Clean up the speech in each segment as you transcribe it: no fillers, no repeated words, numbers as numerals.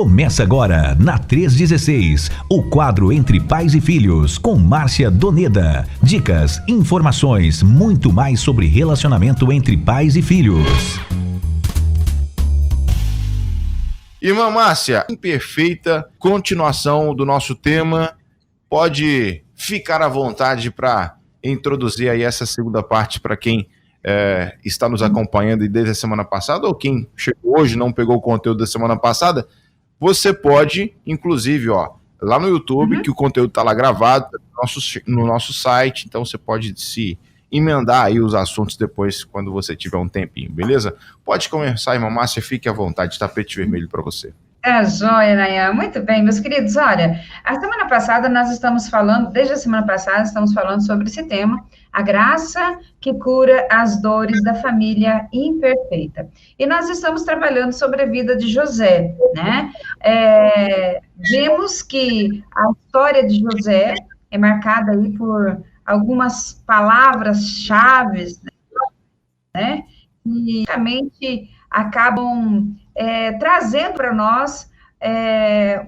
Começa agora, na 316, o quadro Entre Pais e Filhos, com Márcia Doneda. Dicas, informações, muito mais sobre relacionamento entre pais e filhos. Irmã Márcia, em perfeita continuação do nosso tema, pode ficar à vontade para introduzir aí essa segunda parte para quem está nos acompanhando desde a semana passada, ou quem chegou hoje e não pegou o conteúdo da semana passada. Você pode, inclusive, lá no YouTube, que o conteúdo está lá gravado no nosso site, então você pode se emendar aí os assuntos depois, quando você tiver um tempinho, beleza? Pode começar, irmã Márcia, fique à vontade, tapete vermelho para você. É joia, Nayan. Muito bem, meus queridos. Olha, a semana passada desde a semana passada, estamos falando sobre esse tema, a graça que cura as dores da família imperfeita. E nós estamos trabalhando sobre a vida de José, né? Vemos que a história de José é marcada aí por algumas palavras-chave, né? Que realmente acabam trazendo para nós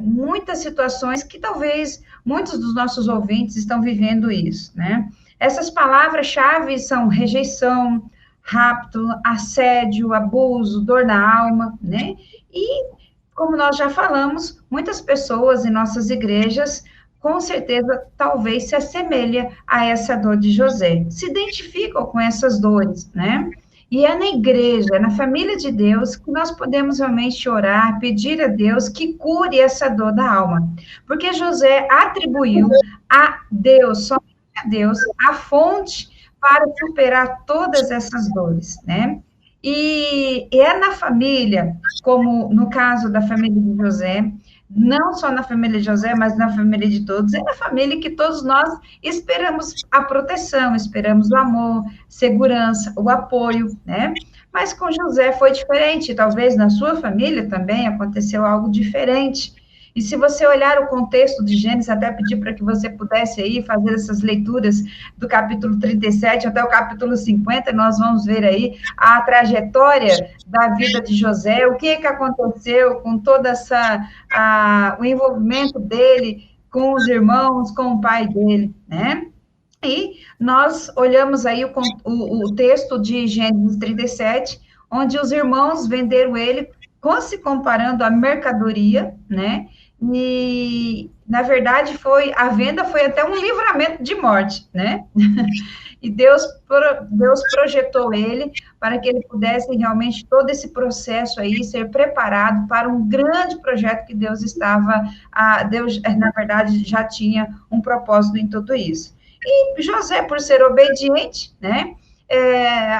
muitas situações que talvez muitos dos nossos ouvintes estão vivendo isso, né? Essas palavras-chave são rejeição, rapto, assédio, abuso, dor na alma, né? E, como nós já falamos, muitas pessoas em nossas igrejas, com certeza, talvez se assemelha a essa dor de José, se identificam com essas dores, né? E é na igreja, na família de Deus, que nós podemos realmente orar, pedir a Deus que cure essa dor da alma. Porque José atribuiu a Deus, somente a Deus, a fonte para superar todas essas dores, né? E é na família, como no caso da família de José, não só na família de José, mas na família de todos, é na família que todos nós esperamos a proteção, esperamos o amor, segurança, o apoio, né? Mas com José foi diferente, talvez na sua família também aconteceu algo diferente. E se você olhar o contexto de Gênesis, até pedir para que você pudesse aí fazer essas leituras do capítulo 37 até o capítulo 50, nós vamos ver aí a trajetória da vida de José, o que aconteceu com toda o envolvimento dele com os irmãos, com o pai dele, né? E nós olhamos aí o texto de Gênesis 37, onde os irmãos venderam ele, se comparando à mercadoria, né? E, na verdade, a venda foi até um livramento de morte, né? E Deus projetou ele para que ele pudesse realmente, todo esse processo aí, ser preparado para um grande projeto que Deus na verdade, já tinha um propósito em tudo isso. E José, por ser obediente, né?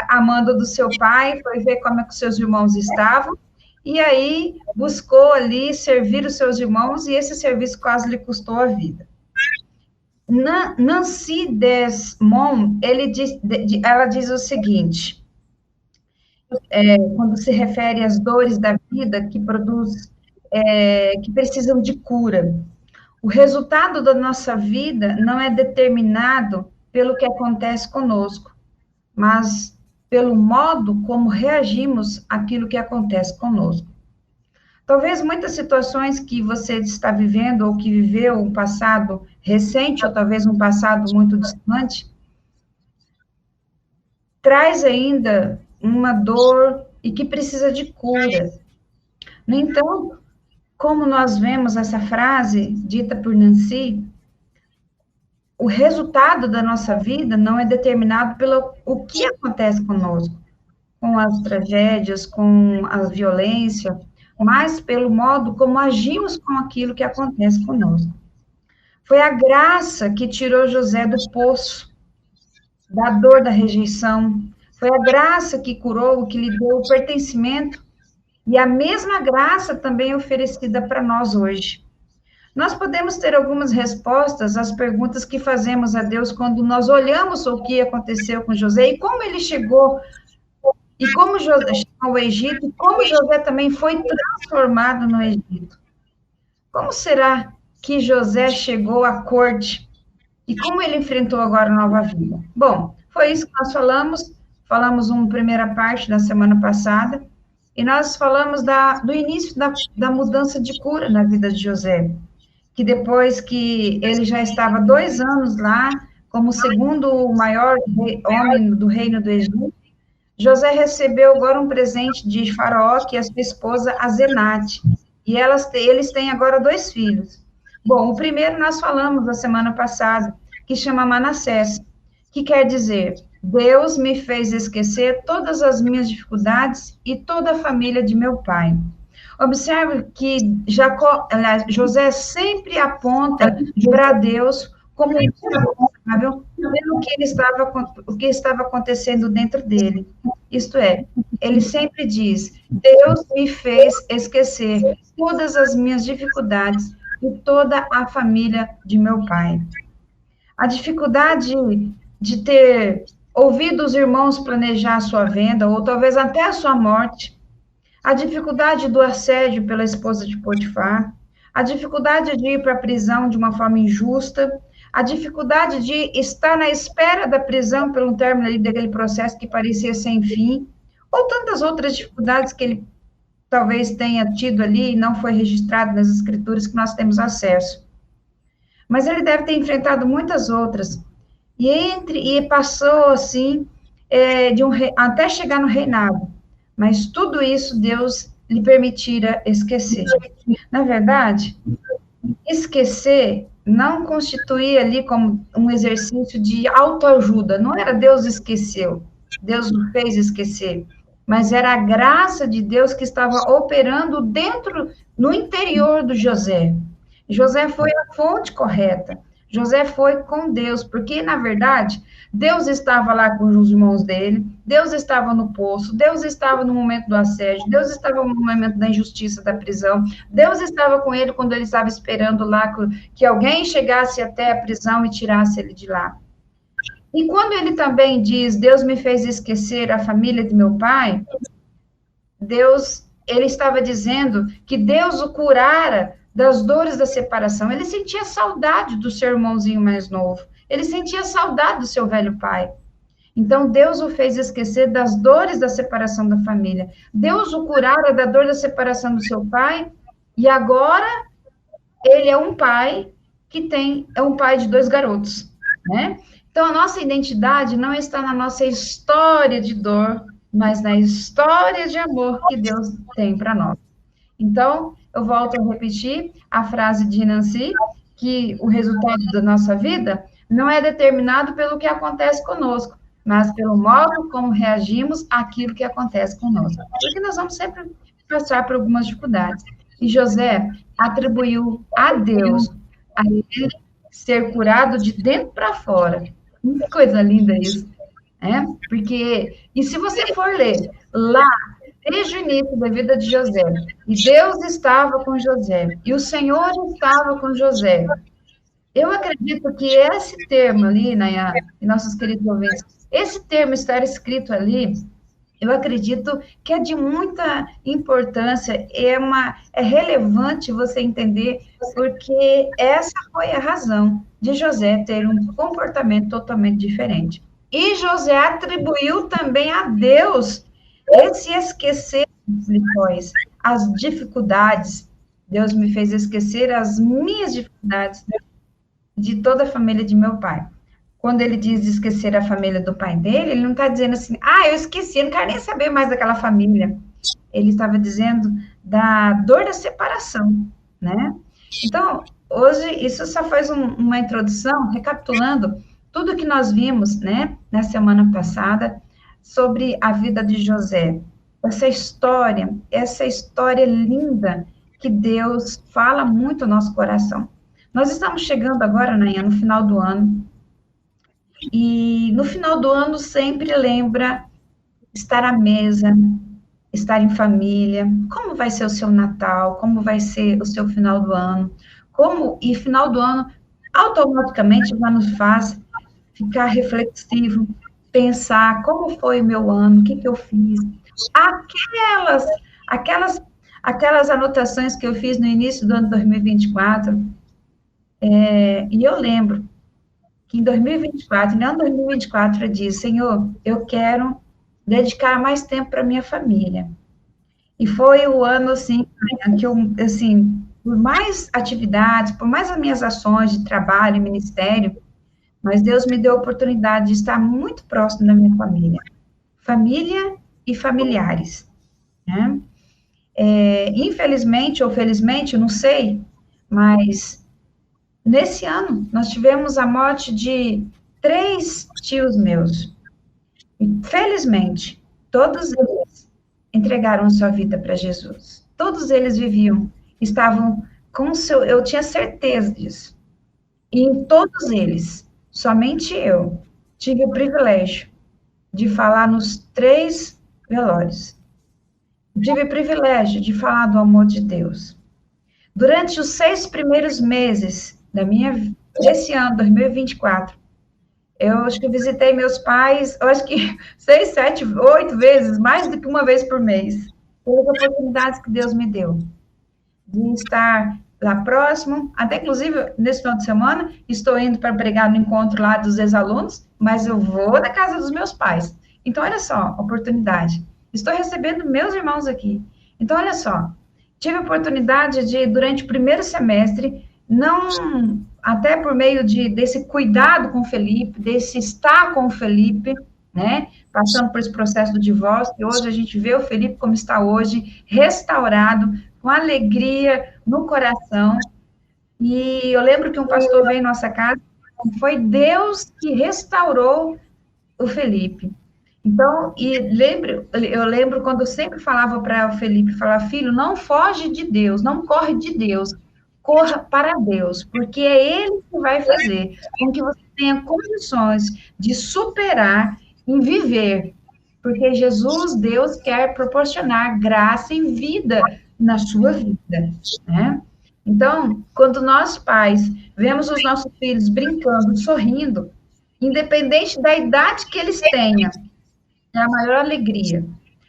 Amando do seu pai, foi ver como é que os seus irmãos estavam, e aí buscou ali servir os seus irmãos, e esse serviço quase lhe custou a vida. Nancy Desmond, ela diz o seguinte, quando se refere às dores da vida que precisam de cura. O resultado da nossa vida não é determinado pelo que acontece conosco, mas pelo modo como reagimos àquilo que acontece conosco. Talvez muitas situações que você está vivendo, ou que viveu um passado recente, ou talvez um passado muito distante, traz ainda uma dor e que precisa de cura. No entanto, como nós vemos essa frase dita por Nancy, o resultado da nossa vida não é determinado pelo o que acontece conosco, com as tragédias, com a violência, mas pelo modo como agimos com aquilo que acontece conosco. Foi a graça que tirou José do poço, da dor da rejeição. Foi a graça que curou, que lhe deu o pertencimento, e a mesma graça também é oferecida para nós hoje. Nós podemos ter algumas respostas às perguntas que fazemos a Deus quando nós olhamos o que aconteceu com José e como ele chegou, e como José chegou ao Egito, e como José também foi transformado no Egito. Como será que José chegou à corte e como ele enfrentou agora a nova vida? Bom, foi isso que nós falamos uma primeira parte na semana passada, e nós falamos do início da mudança de cura na vida de José, que depois que ele já estava 2 anos lá, como o segundo maior homem do reino do Egito, José recebeu agora um presente de Faraó, que é a sua esposa Azenate, e eles têm agora 2 filhos. Bom, o primeiro nós falamos na semana passada, que chama Manassés, que quer dizer, Deus me fez esquecer todas as minhas dificuldades e toda a família de meu pai. Observe que José sempre aponta para Deus como responsável pelo que estava acontecendo dentro dele. Isto é, ele sempre diz, Deus me fez esquecer todas as minhas dificuldades e toda a família de meu pai. A dificuldade de ter ouvido os irmãos planejar a sua venda, ou talvez até a sua morte, a dificuldade do assédio pela esposa de Potifar, a dificuldade de ir para a prisão de uma forma injusta, a dificuldade de estar na espera da prisão pelo término ali daquele processo que parecia sem fim, ou tantas outras dificuldades que ele talvez tenha tido ali e não foi registrado nas escrituras que nós temos acesso. Mas ele deve ter enfrentado muitas outras, e passou assim, até chegar no reinado. Mas tudo isso Deus lhe permitira esquecer. Na verdade, esquecer não constituía ali como um exercício de autoajuda. Não era Deus esqueceu, Deus o fez esquecer. Mas era a graça de Deus que estava operando no interior do José. José foi a fonte correta. José foi com Deus, porque, na verdade, Deus estava lá com os irmãos dele, Deus estava no poço, Deus estava no momento do assédio, Deus estava no momento da injustiça da prisão, Deus estava com ele quando ele estava esperando lá que alguém chegasse até a prisão e tirasse ele de lá. E quando ele também diz, Deus me fez esquecer a família de meu pai, ele estava dizendo que Deus o curara das dores da separação. Ele sentia saudade do seu irmãozinho mais novo. Ele sentia saudade do seu velho pai. Então, Deus o fez esquecer das dores da separação da família. Deus o curara da dor da separação do seu pai, e agora ele é um pai é um pai de 2 garotos, né? Então, a nossa identidade não está na nossa história de dor, mas na história de amor que Deus tem para nós. Então, eu volto a repetir a frase de Nancy, que o resultado da nossa vida não é determinado pelo que acontece conosco, mas pelo modo como reagimos àquilo que acontece conosco. Porque nós vamos sempre passar por algumas dificuldades. E José atribuiu a Deus a ele ser curado de dentro para fora. Que coisa linda isso, né? Porque, e se você for ler lá, desde o início da vida de José, e Deus estava com José, e o Senhor estava com José. Eu acredito que esse termo ali, Nayara, e nossos queridos ouvintes, esse termo estar escrito ali, eu acredito que é de muita importância, é relevante você entender, porque essa foi a razão de José ter um comportamento totalmente diferente. E José atribuiu também a Deus esse esquecer as lições, as dificuldades. Deus me fez esquecer as minhas dificuldades de toda a família de meu pai. Quando ele diz esquecer a família do pai dele, ele não está dizendo assim, eu esqueci, eu não quero nem saber mais daquela família. Ele estava dizendo da dor da separação, né? Então, hoje, isso só faz uma introdução, recapitulando tudo que nós vimos, né, na semana passada, sobre a vida de José. Essa história linda que Deus fala muito no nosso coração. Nós estamos chegando agora, Nainha, no final do ano, e no final do ano sempre lembra estar à mesa, estar em família, como vai ser o seu Natal, como vai ser o seu final do ano, e final do ano automaticamente já nos faz ficar reflexivo, pensar como foi o meu ano, o que eu fiz, aquelas anotações que eu fiz no início do ano 2024, e eu lembro que em 2024, no ano 2024, eu disse, Senhor, eu quero dedicar mais tempo para minha família. E foi o ano, assim, que eu, assim, por mais atividades, por mais as minhas ações de trabalho e ministério, mas Deus me deu a oportunidade de estar muito próximo da minha família. Família e familiares, né? Infelizmente ou felizmente, não sei, mas nesse ano nós tivemos a morte de 3 tios meus. E, felizmente, todos eles entregaram sua vida para Jesus. Todos eles viviam, estavam com seu, eu tinha certeza disso. E em todos eles, somente eu tive o privilégio de falar nos 3 velórios. Tive o privilégio de falar do amor de Deus. Durante os 6 primeiros meses desse ano, 2024, eu acho que visitei meus pais, eu acho que 6, 7, 8 vezes, mais do que uma vez por mês, pelas oportunidades que Deus me deu de estar lá próximo, até inclusive nesse final de semana, estou indo para pregar no encontro lá dos ex-alunos, mas eu vou na casa dos meus pais. Então, olha só, oportunidade. Estou recebendo meus irmãos aqui. Então, olha só, tive a oportunidade de, durante o primeiro semestre, não, até por meio desse cuidado com o Felipe, desse estar com o Felipe, né, passando por esse processo do divórcio, e hoje a gente vê o Felipe como está hoje, restaurado, com alegria no coração. E eu lembro que um pastor veio em nossa casa, foi Deus que restaurou o Felipe. Então, eu lembro quando eu sempre falava para o Felipe, falava, filho, não foge de Deus, não corre de Deus, corra para Deus, porque é Ele que vai fazer com que você tenha condições de superar e viver, porque Jesus, Deus, quer proporcionar graça e vida na sua vida, né? Então, quando nós pais vemos os nossos filhos brincando, sorrindo, independente da idade que eles tenham, é a maior alegria.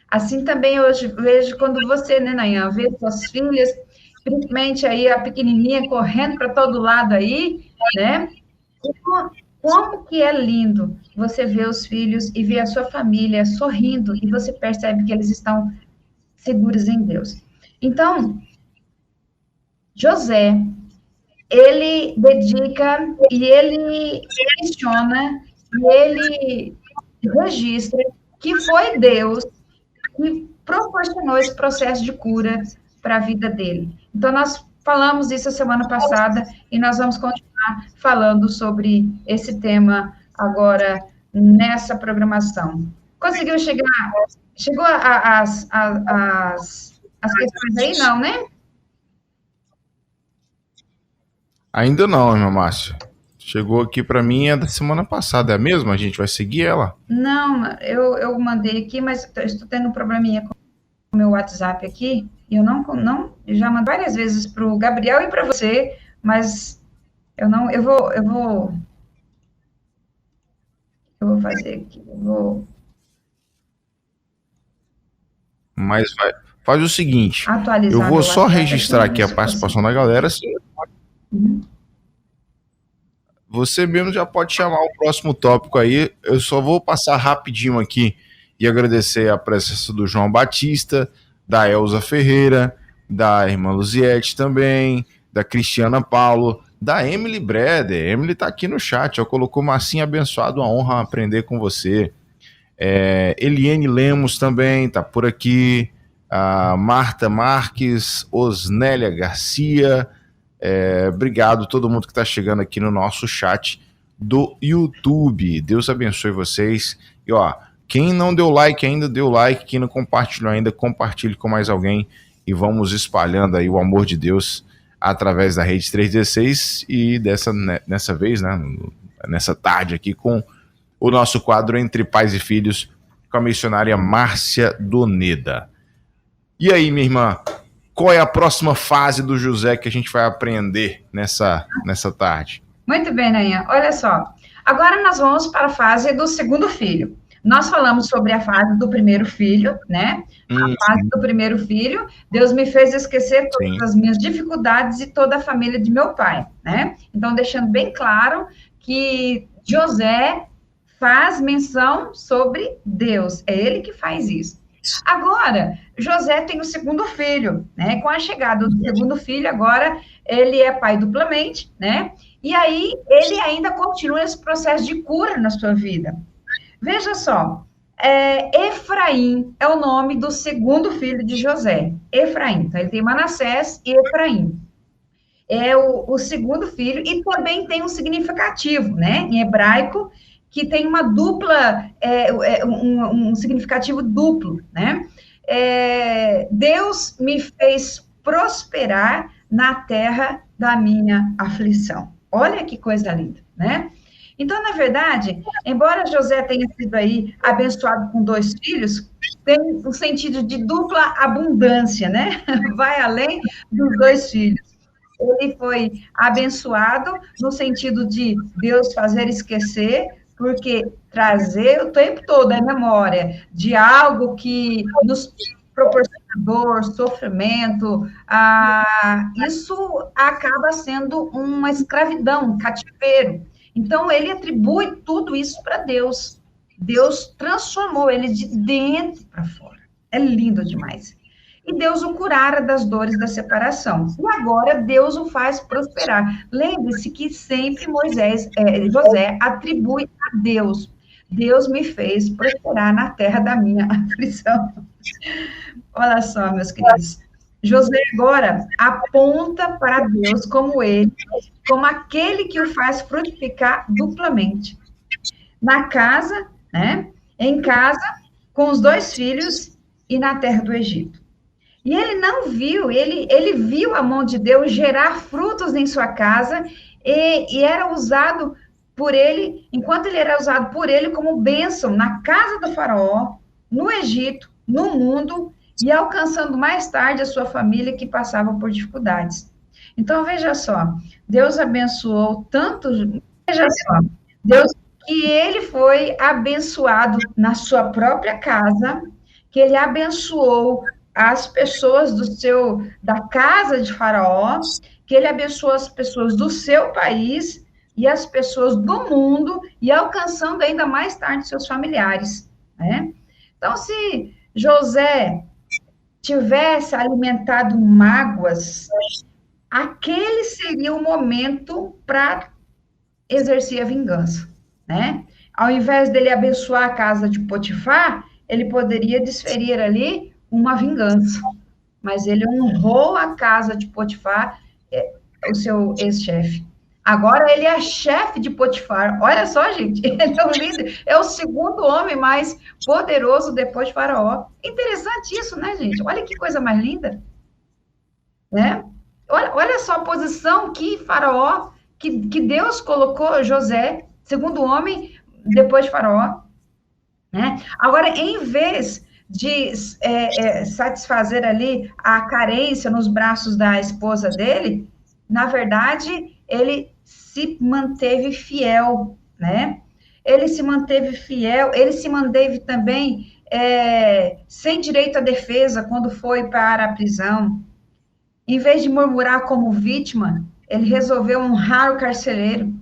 Assim também hoje vejo quando você, né, Nayan, vê suas filhas, principalmente aí a pequenininha correndo para todo lado aí, né? Como que é lindo você ver os filhos e ver a sua família sorrindo e você percebe que eles estão seguros em Deus. Então, José, ele dedica e ele questiona e ele registra que foi Deus que proporcionou esse processo de cura para a vida dele. Então, nós falamos isso a semana passada e nós vamos continuar falando sobre esse tema agora nessa programação. Conseguiu chegar? Chegou as questões aí? Não, né? Ainda não, irmã Márcia. Chegou aqui para mim, é da semana passada. É a mesma? A gente vai seguir ela? Não, eu mandei aqui, mas estou tendo um probleminha com o meu WhatsApp aqui. E eu eu já mandei várias vezes para o Gabriel e para você, mas eu vou fazer aqui. Mas faz o seguinte, Atualizar. eu vou só registrar aqui a participação da galera. Você mesmo já pode chamar o próximo tópico aí. Eu só vou passar rapidinho aqui e agradecer a presença do João Batista, da Elza Ferreira, da irmã Luziette também, da Cristiana Paulo, da Emily Breder. Emily tá aqui no chat, colocou Marcinha abençoado, uma honra aprender com você. Eliane Lemos também tá por aqui, a Marta Marques, Osnélia Garcia, obrigado a todo mundo que está chegando aqui no nosso chat do YouTube. Deus abençoe vocês. E ó, quem não deu like ainda, deu like. Quem não compartilhou ainda, compartilhe com mais alguém. E vamos espalhando aí o amor de Deus através da Rede 316 e nessa vez, né, nessa tarde aqui com o nosso quadro Entre Pais e Filhos com a missionária Márcia Doneda. E aí, minha irmã, qual é a próxima fase do José que a gente vai aprender nessa tarde? Muito bem, Nayan. Olha só. Agora nós vamos para a fase do segundo filho. Nós falamos sobre a fase do primeiro filho, né? A fase do primeiro filho. Deus me fez esquecer todas as minhas dificuldades e toda a família de meu pai, né? Então, deixando bem claro que José faz menção sobre Deus. É ele que faz isso. Agora, José tem o segundo filho, né? Com a chegada do segundo filho, agora ele é pai duplamente, né? E aí ele ainda continua esse processo de cura na sua vida. Veja só, Efraim é o nome do segundo filho de José, Efraim. Então, ele tem Manassés e Efraim. É o segundo filho, e também tem um significativo, né, em hebraico, que tem uma dupla, um significativo duplo, né? Deus me fez prosperar na terra da minha aflição. Olha que coisa linda, né? Então, na verdade, embora José tenha sido aí abençoado com 2 filhos, tem um sentido de dupla abundância, né? Vai além dos 2 filhos. Ele foi abençoado no sentido de Deus fazer esquecer, porque trazer o tempo todo a memória de algo que nos proporciona dor, sofrimento, isso acaba sendo uma escravidão, um cativeiro. Então, ele atribui tudo isso para Deus. Deus transformou ele de dentro para fora. É lindo demais. E Deus o curara das dores da separação. E agora Deus o faz prosperar. Lembre-se que sempre José atribui a Deus. Deus me fez prosperar na terra da minha aflição. Olha só, meus queridos. José agora aponta para Deus como aquele que o faz frutificar duplamente. Na casa, né? Em casa, com os 2 filhos e na terra do Egito. E ele não viu, ele viu a mão de Deus gerar frutos em sua casa e era usado por ele, enquanto ele era usado por ele como bênção na casa do faraó, no Egito, no mundo, e alcançando mais tarde a sua família que passava por dificuldades. Então, veja só, Deus abençoou tanto, Deus, que ele foi abençoado na sua própria casa, que ele abençoou as pessoas da casa de Faraó, que ele abençoou as pessoas do seu país e as pessoas do mundo, e alcançando ainda mais tarde seus familiares, né? Então, se José tivesse alimentado mágoas, aquele seria o momento para exercer a vingança, né? Ao invés dele abençoar a casa de Potifar, ele poderia desferir ali uma vingança, mas ele honrou a casa de Potifar, o seu ex-chefe. Agora ele é chefe de Potifar. Olha só, gente, ele é o líder, é o segundo homem mais poderoso depois de Faraó. Interessante isso, né, gente? Olha que coisa mais linda, né? Olha só a posição que Faraó, que Deus colocou José, segundo homem depois de Faraó, né? Agora, em vez de satisfazer ali a carência nos braços da esposa dele, na verdade, ele se manteve fiel, né? Ele se manteve fiel, ele se manteve também sem direito à defesa quando foi para a prisão. Em vez de murmurar como vítima, ele resolveu honrar o carcereiro,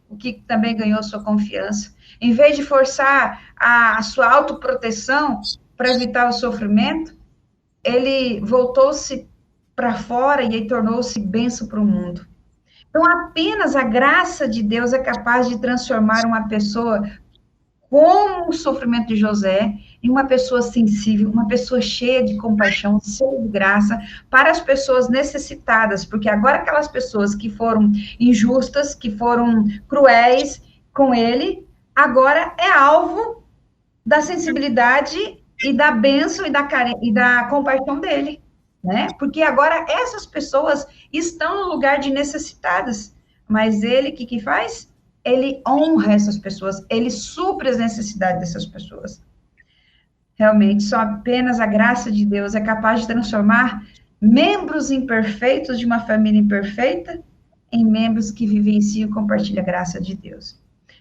o que também ganhou sua confiança. Em vez de forçar a sua autoproteção para evitar o sofrimento, ele voltou-se para fora e tornou-se bênção para o mundo. Então, apenas a graça de Deus é capaz de transformar uma pessoa como o sofrimento de José em uma pessoa sensível, uma pessoa cheia de compaixão, cheia de graça para as pessoas necessitadas, porque agora aquelas pessoas que foram injustas, que foram cruéis com ele, agora é alvo da sensibilidade e da bênção e da compaixão dele, né? Porque agora essas pessoas estão no lugar de necessitadas, mas ele, o que faz? Ele honra essas pessoas, ele supre as necessidades dessas pessoas. Realmente, só apenas a graça de Deus é capaz de transformar membros imperfeitos de uma família imperfeita em membros que vivenciam e compartilham a graça de Deus.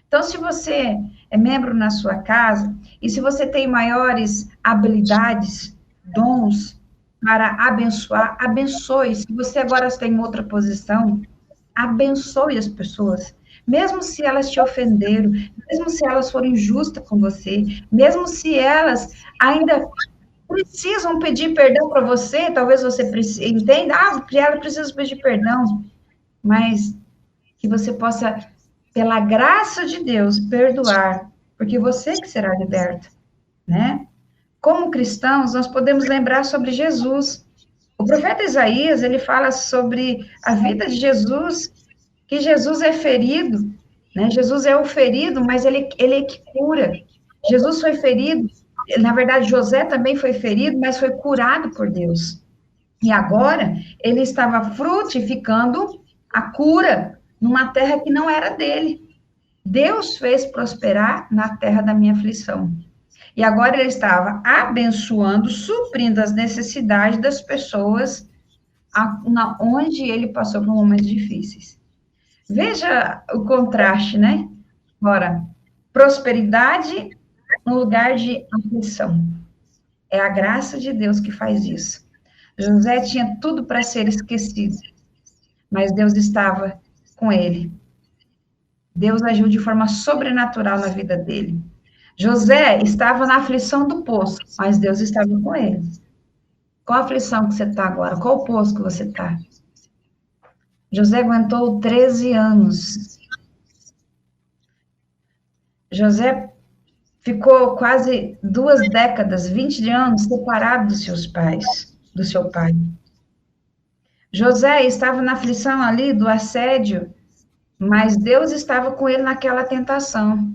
Então, se você é membro na sua casa, e se você tem maiores habilidades, dons para abençoar, abençoe. Se você agora tem outra posição, abençoe as pessoas. Mesmo se elas te ofenderam, mesmo se elas forem injustas com você, mesmo se elas ainda precisam pedir perdão para você, talvez você entenda, ela precisa pedir perdão, mas que você possa, pela graça de Deus, perdoar, porque você que será liberto, né? Como cristãos, nós podemos lembrar sobre Jesus. O profeta Isaías, ele fala sobre a vida de Jesus, que Jesus é ferido, né? Jesus é o ferido, mas ele é que cura. Jesus foi ferido, na verdade, José também foi ferido, mas foi curado por Deus. E agora, ele estava frutificando a cura numa terra que não era dele. Deus fez prosperar na terra da minha aflição. E agora ele estava abençoando, suprindo as necessidades das pessoas onde ele passou por momentos difíceis. Veja o contraste, né? Ora, prosperidade no lugar de aflição. É a graça de Deus que faz isso. José tinha tudo para ser esquecido, mas Deus estava com ele. Deus agiu de forma sobrenatural na vida dele. José estava na aflição do poço, mas Deus estava com ele. Qual a aflição que você está agora? Qual o poço que você está? José aguentou 13 anos. José ficou quase 2 décadas, 20 anos, separado dos seus pais, do seu pai. José estava na aflição ali do assédio, mas Deus estava com ele naquela tentação.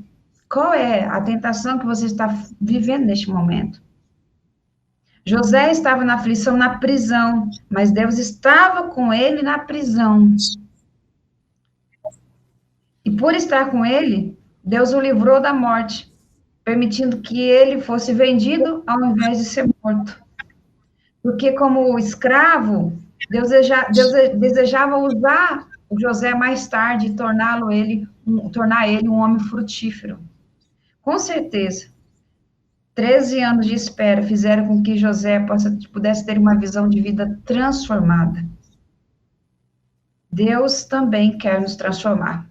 Qual é a tentação que você está vivendo neste momento? José estava na aflição na prisão, mas Deus estava com ele na prisão. E por estar com ele, Deus o livrou da morte, permitindo que ele fosse vendido ao invés de ser morto. Porque como escravo, Deus desejava usar o José mais tarde e tornar ele um homem frutífero. Com certeza, 13 anos de espera fizeram com que José pudesse ter uma visão de vida transformada. Deus também quer nos transformar.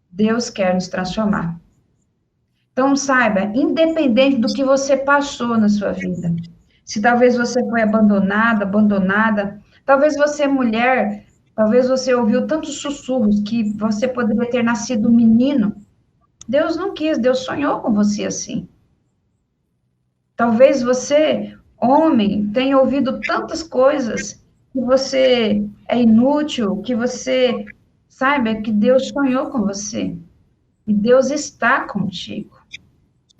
Deus quer nos transformar. Então, saiba, independente do que você passou na sua vida, se talvez você foi abandonada, talvez você é mulher, talvez você ouviu tantos sussurros que você poderia ter nascido menino, Deus não quis, Deus sonhou com você assim. Talvez você, homem, tenha ouvido tantas coisas que você é inútil, que você saiba que Deus sonhou com você. E Deus está contigo.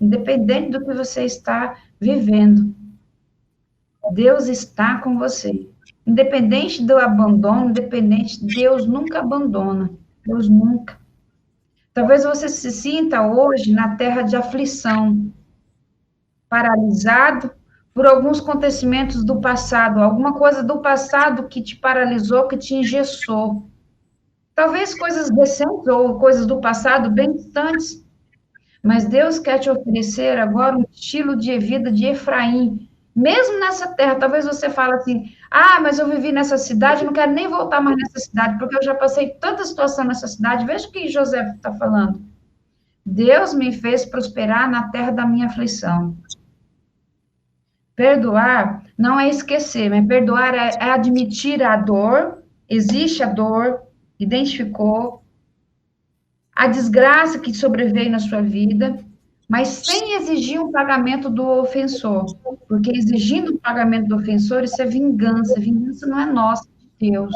Independente do que você está vivendo. Deus está com você. Independente do abandono, Deus nunca abandona. Deus nunca. Talvez você se sinta hoje na terra de aflição, paralisado por alguns acontecimentos do passado, alguma coisa do passado que te paralisou, que te engessou. Talvez coisas recentes ou coisas do passado bem distantes, mas Deus quer te oferecer agora um estilo de vida de Efraim, mesmo nessa terra. Talvez você fale assim, mas eu vivi nessa cidade, não quero nem voltar mais nessa cidade, porque eu já passei tanta situação nessa cidade. Veja o que José está falando. Deus me fez prosperar na terra da minha aflição. Perdoar não é esquecer, mas perdoar é admitir a dor, existe a dor, identificou, a desgraça que sobreveio na sua vida, mas sem exigir um pagamento do ofensor, porque exigindo o pagamento do ofensor, isso é vingança. Vingança não é nossa, de Deus.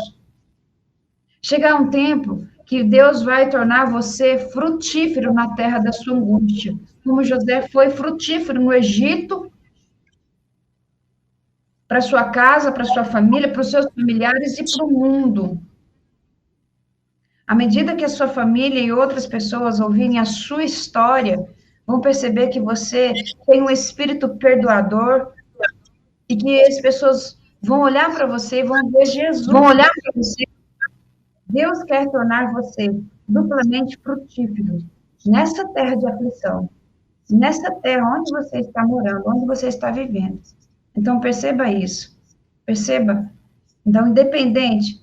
Chegar um tempo que Deus vai tornar você frutífero na terra da sua angústia, como José foi frutífero no Egito, para sua casa, para sua família, para os seus familiares e para o mundo. À medida que a sua família e outras pessoas ouvirem a sua história, vão perceber que você tem um espírito perdoador e que as pessoas vão olhar para você e vão ver Jesus. Vão olhar para você. Deus quer tornar você duplamente frutífero nessa terra de aflição, nessa terra onde você está morando, onde você está vivendo. Então, perceba isso. Perceba. Então, independente,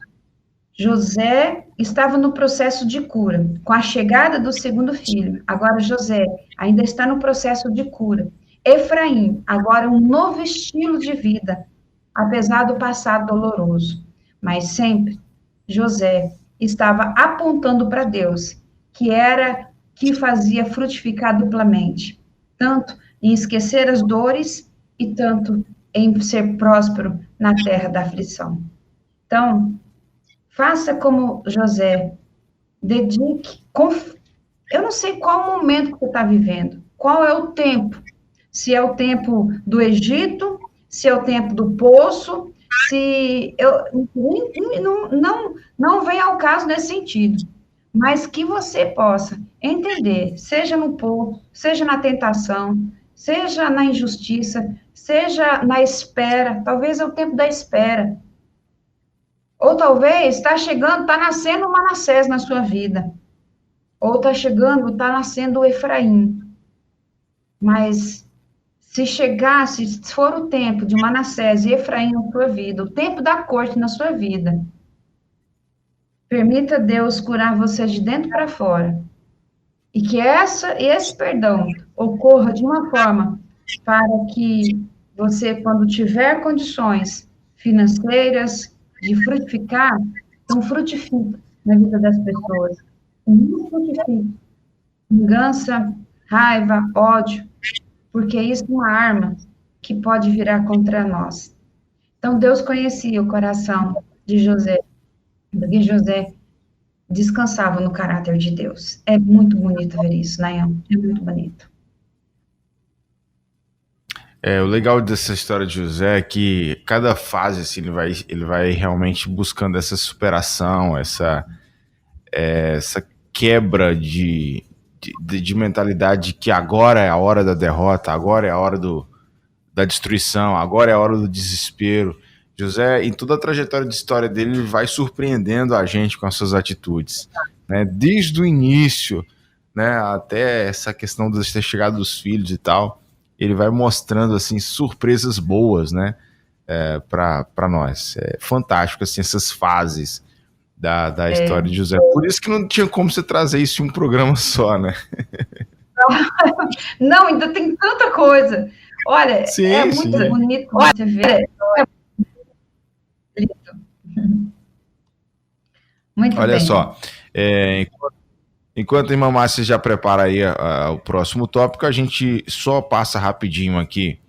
José estava no processo de cura, com a chegada do segundo filho. Agora, José ainda está no processo de cura. Efraim, agora um novo estilo de vida, apesar do passado doloroso. Mas sempre José estava apontando para Deus, que fazia frutificar duplamente, tanto em esquecer as dores e tanto em ser próspero na terra da aflição. Então, faça como José, dedique, eu não sei qual momento que você está vivendo, qual é o tempo, se é o tempo do Egito, se é o tempo do poço, se eu não vem ao caso nesse sentido, mas que você possa entender, seja no poço, seja na tentação, seja na injustiça, seja na espera, talvez é o tempo da espera, ou talvez está chegando, está nascendo o Manassés na sua vida, ou está chegando, está nascendo o Efraim, mas se for o tempo de Manassés e Efraim na sua vida, o tempo da corte na sua vida, permita Deus curar você de dentro para fora. E que esse perdão ocorra de uma forma para que você, quando tiver condições financeiras de frutificar, então frutifique na vida das pessoas. Não frutifique vingança, raiva, ódio, porque isso é uma arma que pode virar contra nós. Então, Deus conhecia o coração de José, porque José descansava no caráter de Deus. É muito bonito ver isso, Nayan, é muito bonito. O legal dessa história de José é que cada fase assim, ele vai realmente buscando essa superação, essa quebra de mentalidade que agora é a hora da derrota, agora é a hora da destruição, agora é a hora do desespero. José, em toda a trajetória de história dele, ele vai surpreendendo a gente com as suas atitudes, né? Desde o início, né, até essa questão de ter chegado dos filhos e tal, ele vai mostrando assim surpresas boas, né, para nós. É fantástico assim essas fases da história de José. Por isso que não tinha como você trazer isso em um programa só, né? Não, ainda tem tanta coisa. Olha, sim, muito bonito você ver. Muito Olha bem. Só, enquanto a irmã Márcia já prepara aí o próximo tópico, a gente só passa rapidinho aqui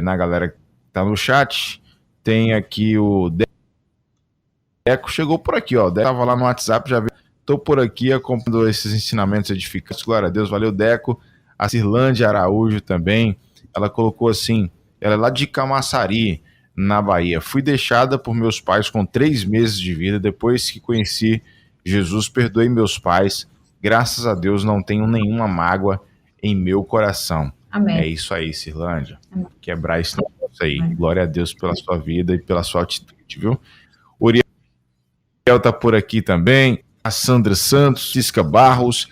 na galera que tá no chat. Tem aqui o Deco, chegou por aqui, ó. O Deco tava lá no WhatsApp, já viu. Tô por aqui acompanhando esses ensinamentos edificantes. Glória a Deus, valeu, Deco. A Cirlândia Araújo também, ela colocou assim, ela é lá de Camaçari, na Bahia. Fui deixada por meus pais com 3 meses de vida. Depois que conheci Jesus, perdoei meus pais. Graças a Deus não tenho nenhuma mágoa em meu coração. Amém. É isso aí, Cirlândia. Amém. Quebrar esse negócio aí. Amém. Glória a Deus pela sua vida e pela sua atitude, viu? Uriel tá por aqui também. A Sandra Santos, Cisca Barros,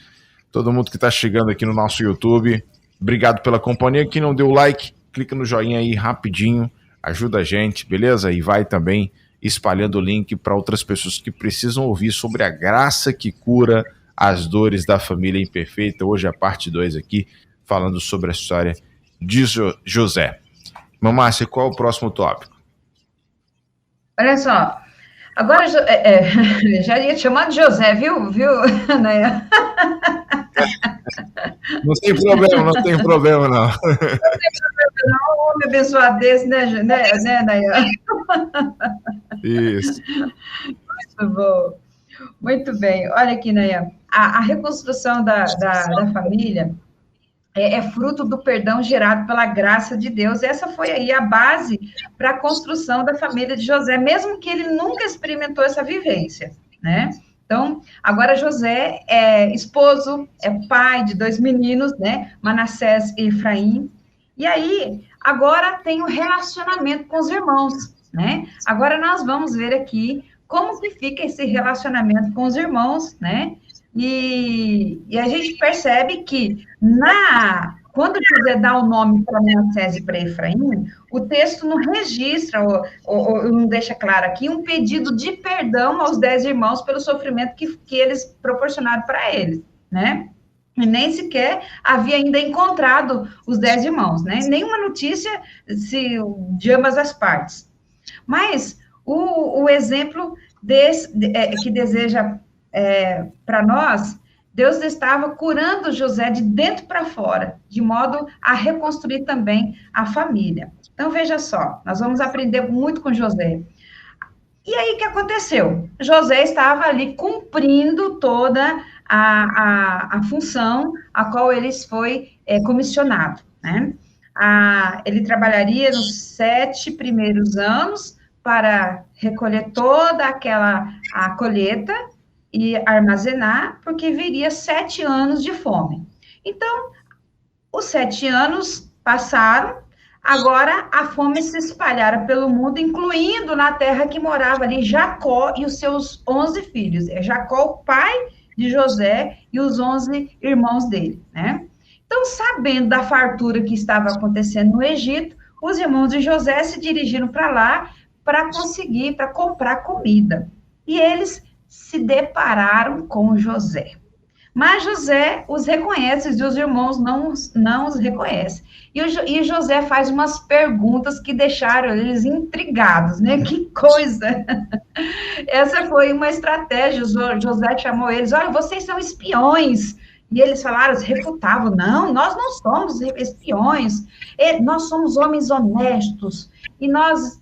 todo mundo que tá chegando aqui no nosso YouTube. Obrigado pela companhia. Quem não deu like, clica no joinha aí rapidinho. Ajuda a gente, beleza? E vai também espalhando o link para outras pessoas que precisam ouvir sobre a graça que cura as dores da família imperfeita. Hoje a parte 2 aqui, falando sobre a história de José. Márcia, qual é o próximo tópico? Olha só, agora já ia te chamar de José, viu, Naya? Não tem problema, não tem problema, não. Não tem problema, não. Um homem abençoado desse, né, Naya? Isso. Muito bom. Muito bem. Olha aqui, Naya. A reconstrução da família é fruto do perdão gerado pela graça de Deus. Essa foi aí a base para a construção da família de José, mesmo que ele nunca experimentou essa vivência, né? Então, agora José é esposo, é pai de 2 meninos, né? Manassés e Efraim. E aí, agora tem o relacionamento com os irmãos, né? Agora nós vamos ver aqui como que fica esse relacionamento com os irmãos, né? E a gente percebe que quando José dá o nome para Manassés e para Efraim, o texto não registra, ou não deixa claro aqui, um pedido de perdão aos 10 irmãos pelo sofrimento que eles proporcionaram para eles, né? E nem sequer havia ainda encontrado os 10 irmãos, né? Nenhuma notícia de ambas as partes. Mas o exemplo que deseja para nós, Deus estava curando José de dentro para fora, de modo a reconstruir também a família. Então, veja só, nós vamos aprender muito com José. E aí, o que aconteceu? José estava ali cumprindo toda a função a qual ele foi comissionado, né? Ele trabalharia nos 7 primeiros anos para recolher toda a colheita e armazenar, porque viria 7 anos de fome. Então, os 7 anos passaram, agora a fome se espalhara pelo mundo, incluindo na terra que morava ali Jacó e os seus 11 filhos. É Jacó, o pai de José, e os 11 irmãos dele, né? Então, sabendo da fartura que estava acontecendo no Egito, os irmãos de José se dirigiram para lá para comprar comida. E eles se depararam com José. Mas José os reconhece e os irmãos não os reconhecem. E José faz umas perguntas que deixaram eles intrigados, né? Que coisa! Essa foi uma estratégia. José chamou eles: olha, vocês são espiões. E eles falaram, refutavam: não, nós não somos espiões, nós somos homens honestos. E nós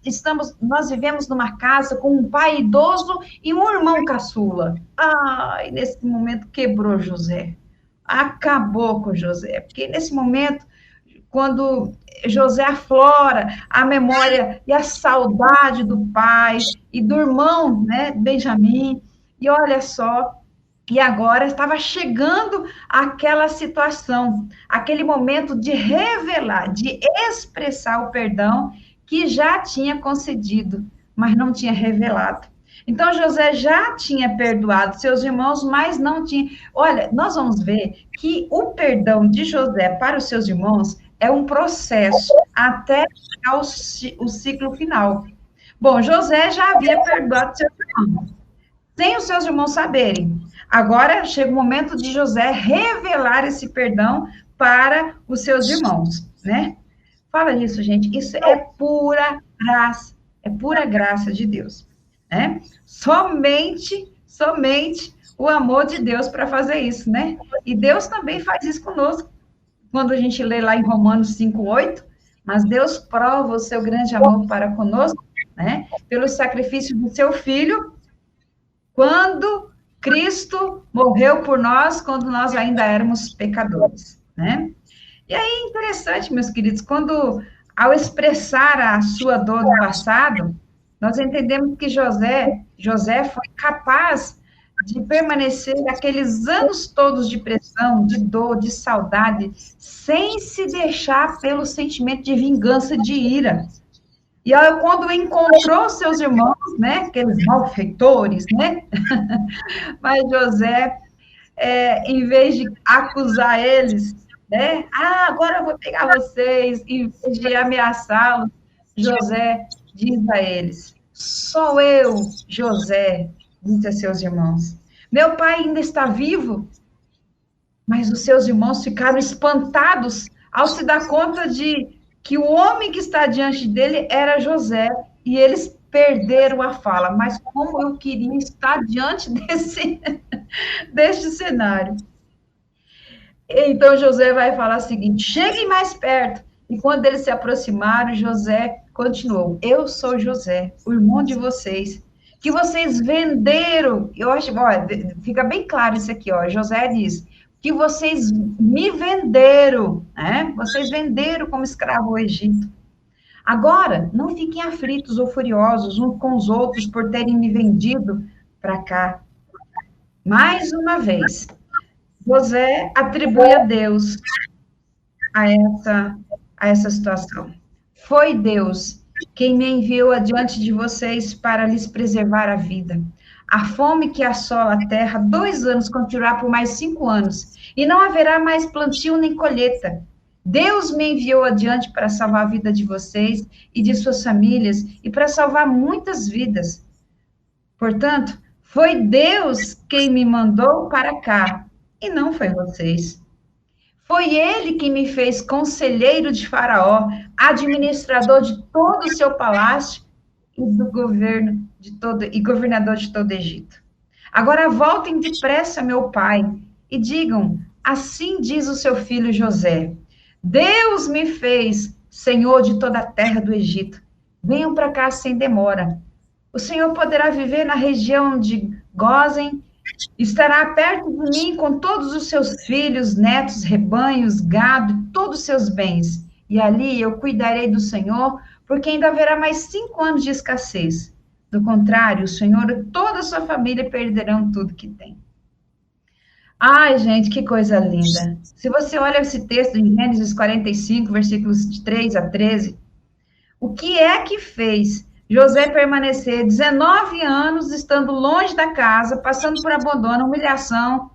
vivemos numa casa com um pai idoso e um irmão caçula. E nesse momento quebrou José. Acabou com José. Porque nesse momento, quando José aflora a memória e a saudade do pai e do irmão, né, Benjamim, e olha só, e agora estava chegando aquela situação, aquele momento de revelar, de expressar o perdão que já tinha concedido, mas não tinha revelado. Então, José já tinha perdoado seus irmãos, mas não tinha... Olha, nós vamos ver que o perdão de José para os seus irmãos é um processo até chegar o ciclo final. Bom, José já havia perdoado seus irmãos, sem os seus irmãos saberem. Agora chega o momento de José revelar esse perdão para os seus irmãos, né? Fala isso, gente. Isso é pura graça de Deus, né? Somente o amor de Deus para fazer isso, né? E Deus também faz isso conosco. Quando a gente lê lá em Romanos 5:8, mas Deus prova o seu grande amor para conosco, né? Pelo sacrifício do seu Filho, quando Cristo morreu por nós, quando nós ainda éramos pecadores, né? E aí, interessante, meus queridos, quando, ao expressar a sua dor no passado, nós entendemos que José foi capaz de permanecer aqueles anos todos de pressão, de dor, de saudade, sem se deixar pelo sentimento de vingança, de ira. E aí, quando encontrou seus irmãos, né, aqueles malfeitores, né, mas José, em vez de acusar eles, né, agora eu vou pegar vocês, em vez de ameaçá-los, José diz a eles: sou eu, José, disse a seus irmãos. Meu pai ainda está vivo? Mas os seus irmãos ficaram espantados ao se dar conta de que o homem que está diante dele era José, e eles perderam a fala. Mas como eu queria estar diante deste cenário. Então José vai falar o seguinte: cheguem mais perto. E quando eles se aproximaram, José continuou: eu sou José, o irmão de vocês, que vocês venderam. Eu acho, olha, fica bem claro isso aqui, ó. José diz que vocês me venderam, né? Vocês venderam como escravo ao Egito. Agora, não fiquem aflitos ou furiosos uns com os outros por terem me vendido para cá. Mais uma vez, José atribui a Deus a essa situação. Foi Deus quem me enviou adiante de vocês para lhes preservar a vida. A fome que assola a terra 2 anos continuará por mais 5 anos, e não haverá mais plantio nem colheita. Deus me enviou adiante para salvar a vida de vocês e de suas famílias, e para salvar muitas vidas. Portanto, foi Deus quem me mandou para cá, e não foi vocês. Foi ele que me fez conselheiro de Faraó, administrador de todo o seu palácio e do governo de todo e governador de todo o Egito. Agora voltem depressa, meu pai, e digam: assim diz o seu filho José: Deus me fez senhor de toda a terra do Egito. Venham para cá sem demora. O senhor poderá viver na região de Gósen, estará perto de mim com todos os seus filhos, netos, rebanhos, gado, todos os seus bens. E ali eu cuidarei do Senhor, porque ainda haverá mais 5 anos de escassez. Do contrário, o Senhor e toda a sua família perderão tudo que tem. Ai, gente, que coisa linda. Se você olha esse texto em Gênesis 45, versículos de 3 a 13, o que é que fez José permanecer 19 anos estando longe da casa, passando por abandono, humilhação,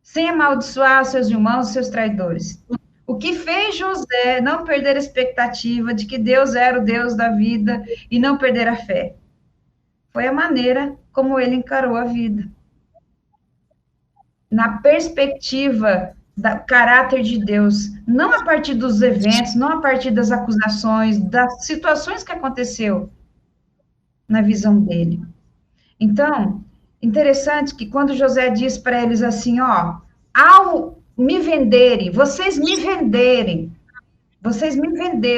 sem amaldiçoar seus irmãos, seus traidores? O que fez José não perder a expectativa de que Deus era o Deus da vida e não perder a fé? Foi a maneira como ele encarou a vida. Na perspectiva do caráter de Deus, não a partir dos eventos, não a partir das acusações, das situações que aconteceu na visão dele. Então, interessante que quando José diz para eles assim, ó, ao me venderem, vocês me venderam,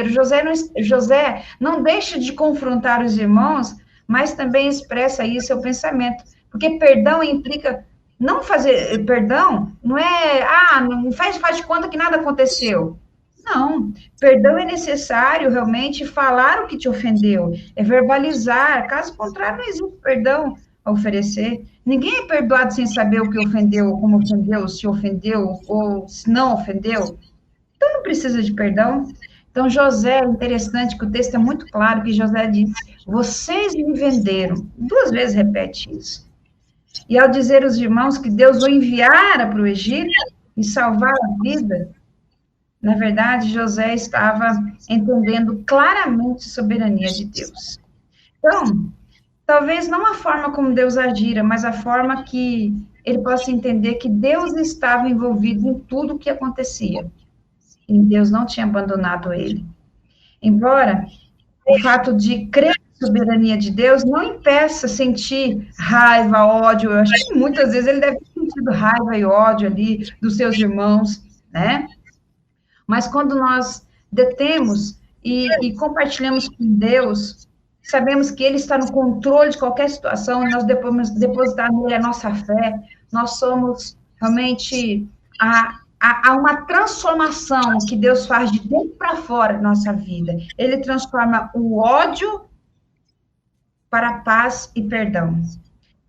José não deixa de confrontar os irmãos, mas também expressa aí seu pensamento, porque perdão implica não fazer perdão, não é, não faz de conta que nada aconteceu. Não, perdão é necessário realmente falar o que te ofendeu, é verbalizar, caso contrário não existe perdão a oferecer. Ninguém é perdoado sem saber o que ofendeu, como ofendeu, se ofendeu ou se não ofendeu. Então não precisa de perdão. Então José, é interessante que o texto é muito claro que José diz, vocês me venderam, 2 vezes repete isso. E ao dizer aos irmãos que Deus o enviara para o Egito e salvar a vida, na verdade, José estava entendendo claramente a soberania de Deus. Então, talvez não a forma como Deus agira, mas a forma que ele possa entender que Deus estava envolvido em tudo o que acontecia. E Deus não tinha abandonado ele. Embora o fato de crer na soberania de Deus não impeça sentir raiva, ódio. Eu acho que muitas vezes ele deve ter sentido raiva e ódio ali dos seus irmãos, né? Mas quando nós detemos e compartilhamos com Deus, sabemos que Ele está no controle de qualquer situação, nós devemos depositar nele a nossa fé, nós somos realmente há uma transformação que Deus faz de dentro para fora da nossa vida. Ele transforma o ódio para paz e perdão.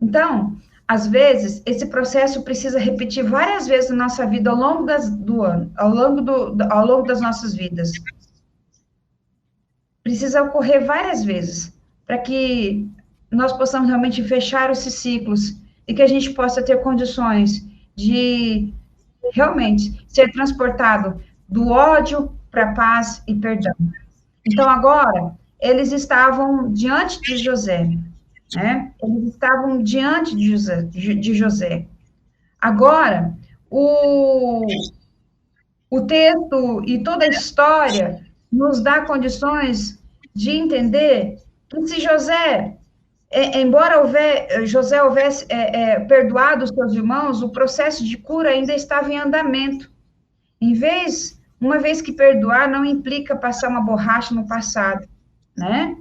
Então, às vezes, esse processo precisa repetir várias vezes na nossa vida ao longo do ano, ao longo das nossas vidas. Precisa ocorrer várias vezes, para que nós possamos realmente fechar esses ciclos e que a gente possa ter condições de realmente ser transportado do ódio para a paz e perdão. Então, agora, eles estavam diante de José, né? Eles estavam diante de José. Agora, o texto e toda a história nos dá condições de entender que se José, embora José houvesse perdoado os seus irmãos, o processo de cura ainda estava em andamento. Uma vez que perdoar não implica passar uma borracha no passado, né?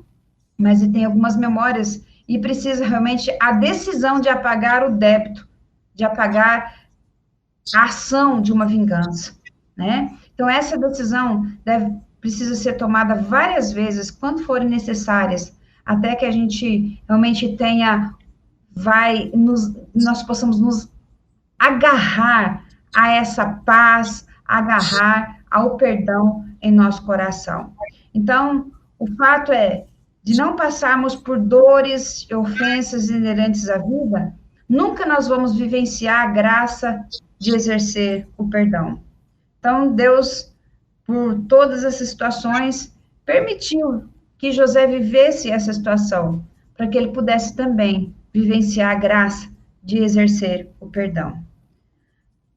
Mas tem algumas memórias e precisa realmente a decisão de apagar o débito, de apagar a ação de uma vingança, né? Então, essa decisão precisa ser tomada várias vezes, quando forem necessárias, até que a gente realmente nós possamos nos agarrar a essa paz, agarrar ao perdão em nosso coração. Então, o fato é, de não passarmos por dores e ofensas inerentes à vida, nunca nós vamos vivenciar a graça de exercer o perdão. Então, Deus, por todas essas situações, permitiu que José vivesse essa situação, para que ele pudesse também vivenciar a graça de exercer o perdão.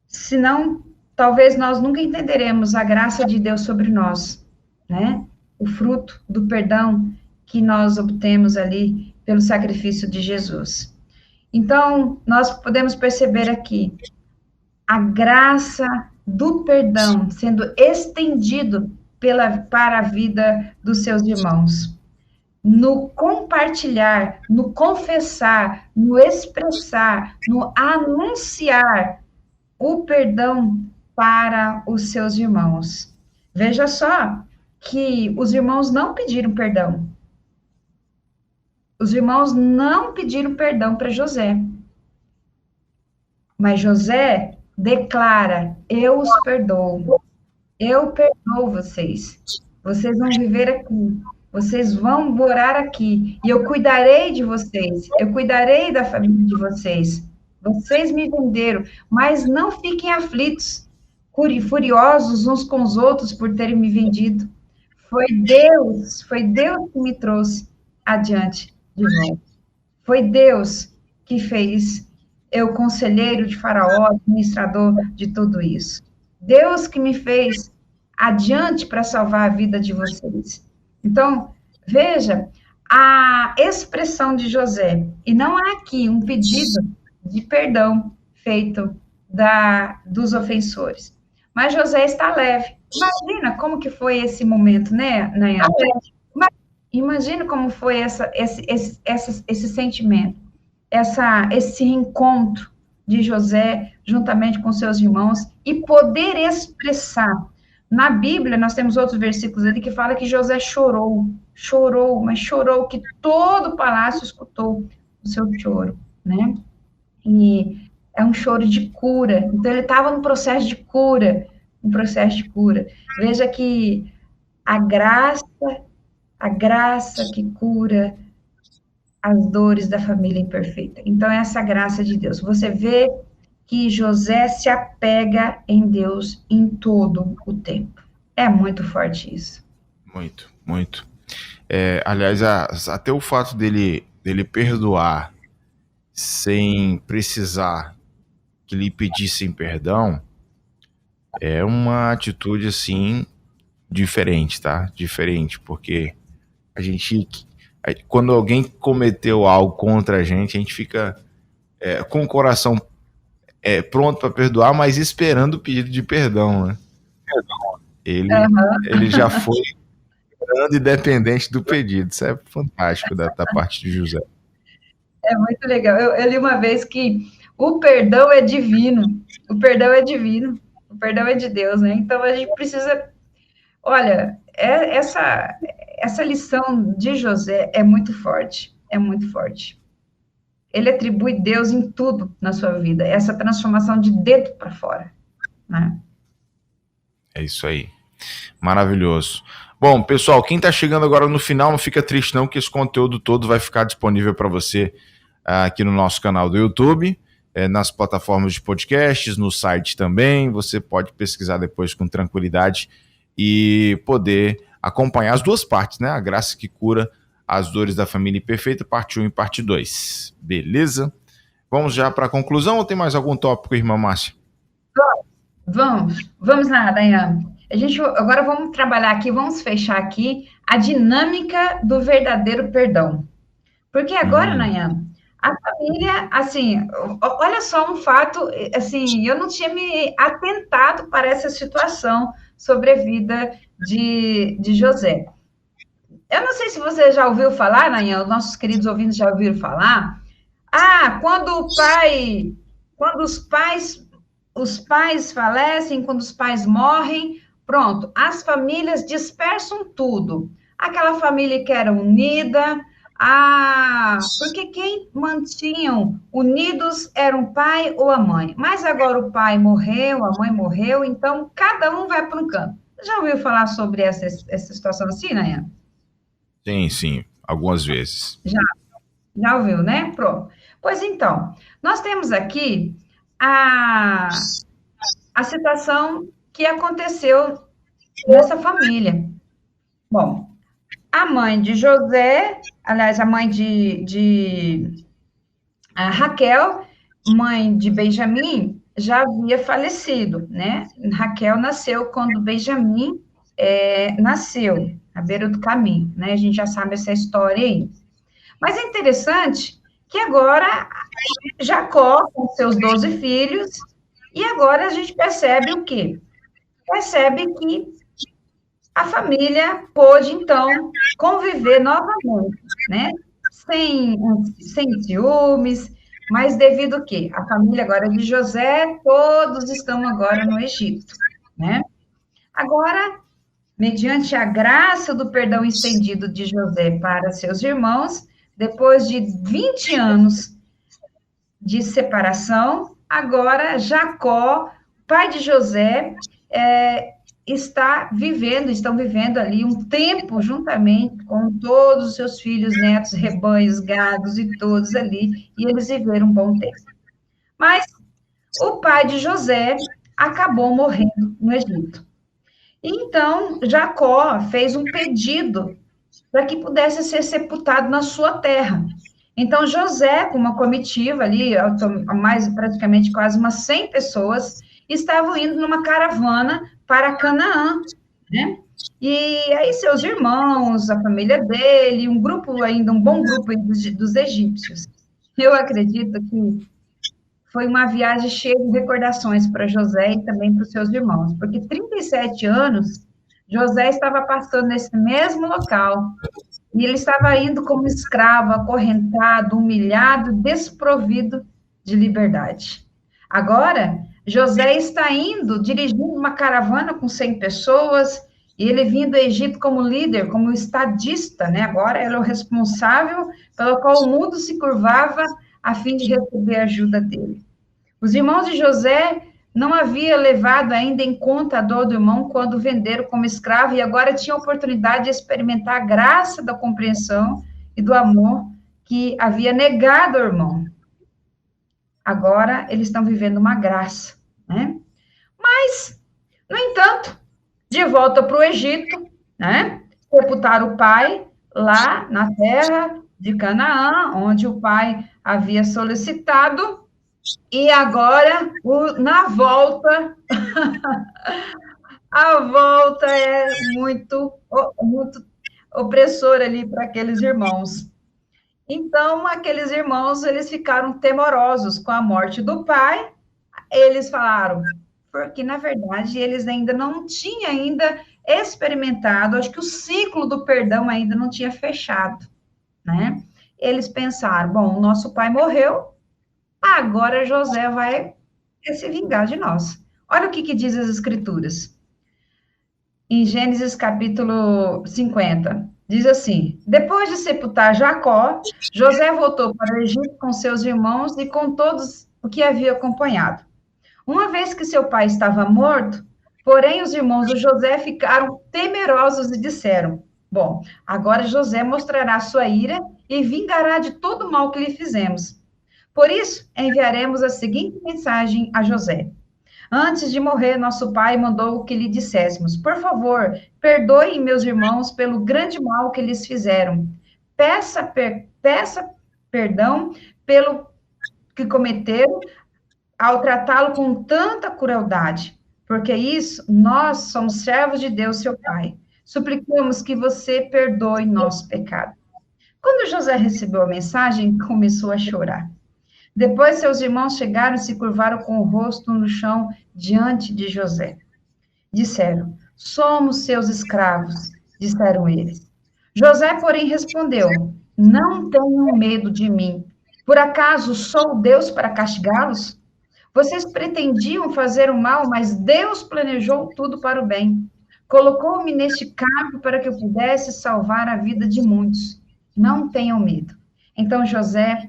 Senão, talvez nós nunca entenderemos a graça de Deus sobre nós, né? O fruto do perdão que nós obtemos ali pelo sacrifício de Jesus. Então, nós podemos perceber aqui a graça do perdão sendo estendido para a vida dos seus irmãos. No compartilhar, no confessar, no expressar, no anunciar o perdão para os seus irmãos. Veja só que os irmãos não pediram perdão. Os irmãos não pediram perdão para José. Mas José declara: eu os perdoo. Eu perdoo vocês. Vocês vão viver aqui. Vocês vão morar aqui. E eu cuidarei de vocês. Eu cuidarei da família de vocês. Vocês me venderam. Mas não fiquem aflitos, furiosos uns com os outros por terem me vendido. Foi Deus que me trouxe adiante de volta. Foi Deus que fez eu conselheiro de Faraó, administrador de tudo isso. Deus que me fez adiante para salvar a vida de vocês. Então, veja a expressão de José. E não há aqui um pedido de perdão feito dos ofensores. Mas José está leve. Imagina como que foi esse momento, né, Nayara? Imagina como foi esse sentimento, esse reencontro de José juntamente com seus irmãos e poder expressar. Na Bíblia, nós temos outros versículos ali que fala que José chorou, mas chorou, que todo o palácio escutou o seu choro, né? E é um choro de cura. Então, ele estava no processo de cura, Veja que a graça que cura as dores da família imperfeita. Então, é essa graça de Deus. Você vê que José se apega em Deus em todo o tempo. É muito forte isso. Muito, muito. Aliás, até o fato dele perdoar sem precisar que lhe pedissem perdão é uma atitude, assim, diferente, tá? Diferente, porque quando alguém cometeu algo contra a gente fica com o coração pronto para perdoar, mas esperando o pedido de perdão, né? Ele já foi esperando e dependente do pedido. Isso é fantástico da parte de José. É muito legal. Eu li uma vez que o perdão é divino. O perdão é divino. O perdão é de Deus, né? Então, a gente precisa... Olha, essa lição de José é muito forte. É muito forte. Ele atribui Deus em tudo na sua vida. Essa transformação de dentro para fora, né? É isso aí. Maravilhoso. Bom, pessoal, quem está chegando agora no final, não fica triste não, que esse conteúdo todo vai ficar disponível para você aqui no nosso canal do YouTube, nas plataformas de podcasts, no site também. Você pode pesquisar depois com tranquilidade e poder acompanhar as duas partes, né? A graça que cura as dores da família imperfeita, parte 1 e parte 2. Beleza? Vamos já para a conclusão ou tem mais algum tópico, irmã Márcia? Vamos lá, Dayane. Agora vamos trabalhar aqui, vamos fechar aqui a dinâmica do verdadeiro perdão. Porque agora, Nayane, a família, assim, olha só um fato, assim, eu não tinha me atentado para essa situação sobre a vida de José. Eu não sei se você já ouviu falar, Nayane, os nossos queridos ouvintes já ouviram falar, quando os pais falecem, quando os pais morrem, pronto, as famílias dispersam tudo. Aquela família que era unida, porque quem mantinham unidos era o pai ou a mãe. Mas agora o pai morreu, a mãe morreu, então cada um vai para um canto. Já ouviu falar sobre essa situação assim, Nayane? Sim, algumas vezes. Já ouviu, né? Pronto. Pois então, nós temos aqui a situação que aconteceu nessa família. Bom, a mãe de José, aliás, a mãe de Raquel, mãe de Benjamim, já havia falecido, né? Raquel nasceu quando Benjamim nasceu, à beira do caminho, né? A gente já sabe essa história aí. Mas é interessante que agora Jacó, com seus 12 filhos, e agora a gente percebe o quê? Percebe que a família pôde, então, conviver novamente, né? Sem ciúmes, mas devido ao quê? A família agora de José, todos estão agora no Egito, né? Agora, mediante a graça do perdão estendido de José para seus irmãos, depois de 20 anos de separação, agora Jacó, pai de José, estão vivendo ali um tempo juntamente com todos os seus filhos, netos, rebanhos, gados e todos ali, e eles viveram um bom tempo. Mas o pai de José acabou morrendo no Egito. Então, Jacó fez um pedido para que pudesse ser sepultado na sua terra. Então, José, com uma comitiva ali, mais praticamente quase umas 100 pessoas, estavam indo numa caravana para Canaã, né? E aí seus irmãos, a família dele, um bom grupo dos egípcios. Eu acredito que foi uma viagem cheia de recordações para José e também para os seus irmãos, porque 37 anos, José estava passando nesse mesmo local, e ele estava indo como escravo, acorrentado, humilhado, desprovido de liberdade. Agora, José está indo, dirigindo uma caravana com 100 pessoas, e ele vindo do Egito como líder, como estadista, né? Agora ele é o responsável pelo qual o mundo se curvava a fim de receber a ajuda dele. Os irmãos de José não haviam levado ainda em conta a dor do irmão quando venderam como escravo, e agora tinham a oportunidade de experimentar a graça da compreensão e do amor que havia negado ao irmão. Agora eles estão vivendo uma graça, né? Mas, no entanto, de volta para o Egito, né? Sepultaram o pai lá na terra de Canaã, onde o pai havia solicitado, e agora, na volta, a volta é muito opressora ali para aqueles irmãos. Então, aqueles irmãos, eles ficaram temorosos com a morte do pai. Eles falaram, porque, na verdade, eles ainda não tinham experimentado, acho que o ciclo do perdão ainda não tinha fechado, né? Eles pensaram, bom, o nosso pai morreu, agora José vai se vingar de nós. Olha o que diz as Escrituras. Em Gênesis capítulo 50, diz assim: depois de sepultar Jacó, José voltou para o Egito com seus irmãos e com todos o que havia acompanhado. Uma vez que seu pai estava morto, porém os irmãos de José ficaram temerosos e disseram: bom, agora José mostrará sua ira e vingará de todo o mal que lhe fizemos. Por isso, enviaremos a seguinte mensagem a José. Antes de morrer, nosso pai mandou que lhe disséssemos: por favor, perdoe meus irmãos pelo grande mal que lhes fizeram. Peça perdão pelo que cometeram ao tratá-lo com tanta crueldade. Porque isso, nós somos servos de Deus, seu pai. Suplicamos que você perdoe nosso pecado. Quando José recebeu a mensagem, começou a chorar. Depois seus irmãos chegaram e se curvaram com o rosto no chão diante de José. Disseram: somos seus escravos, disseram eles. José, porém, respondeu: não tenham medo de mim. Por acaso sou Deus para castigá-los? Vocês pretendiam fazer o mal, mas Deus planejou tudo para o bem. Colocou-me neste cargo para que eu pudesse salvar a vida de muitos. Não tenham medo. Então José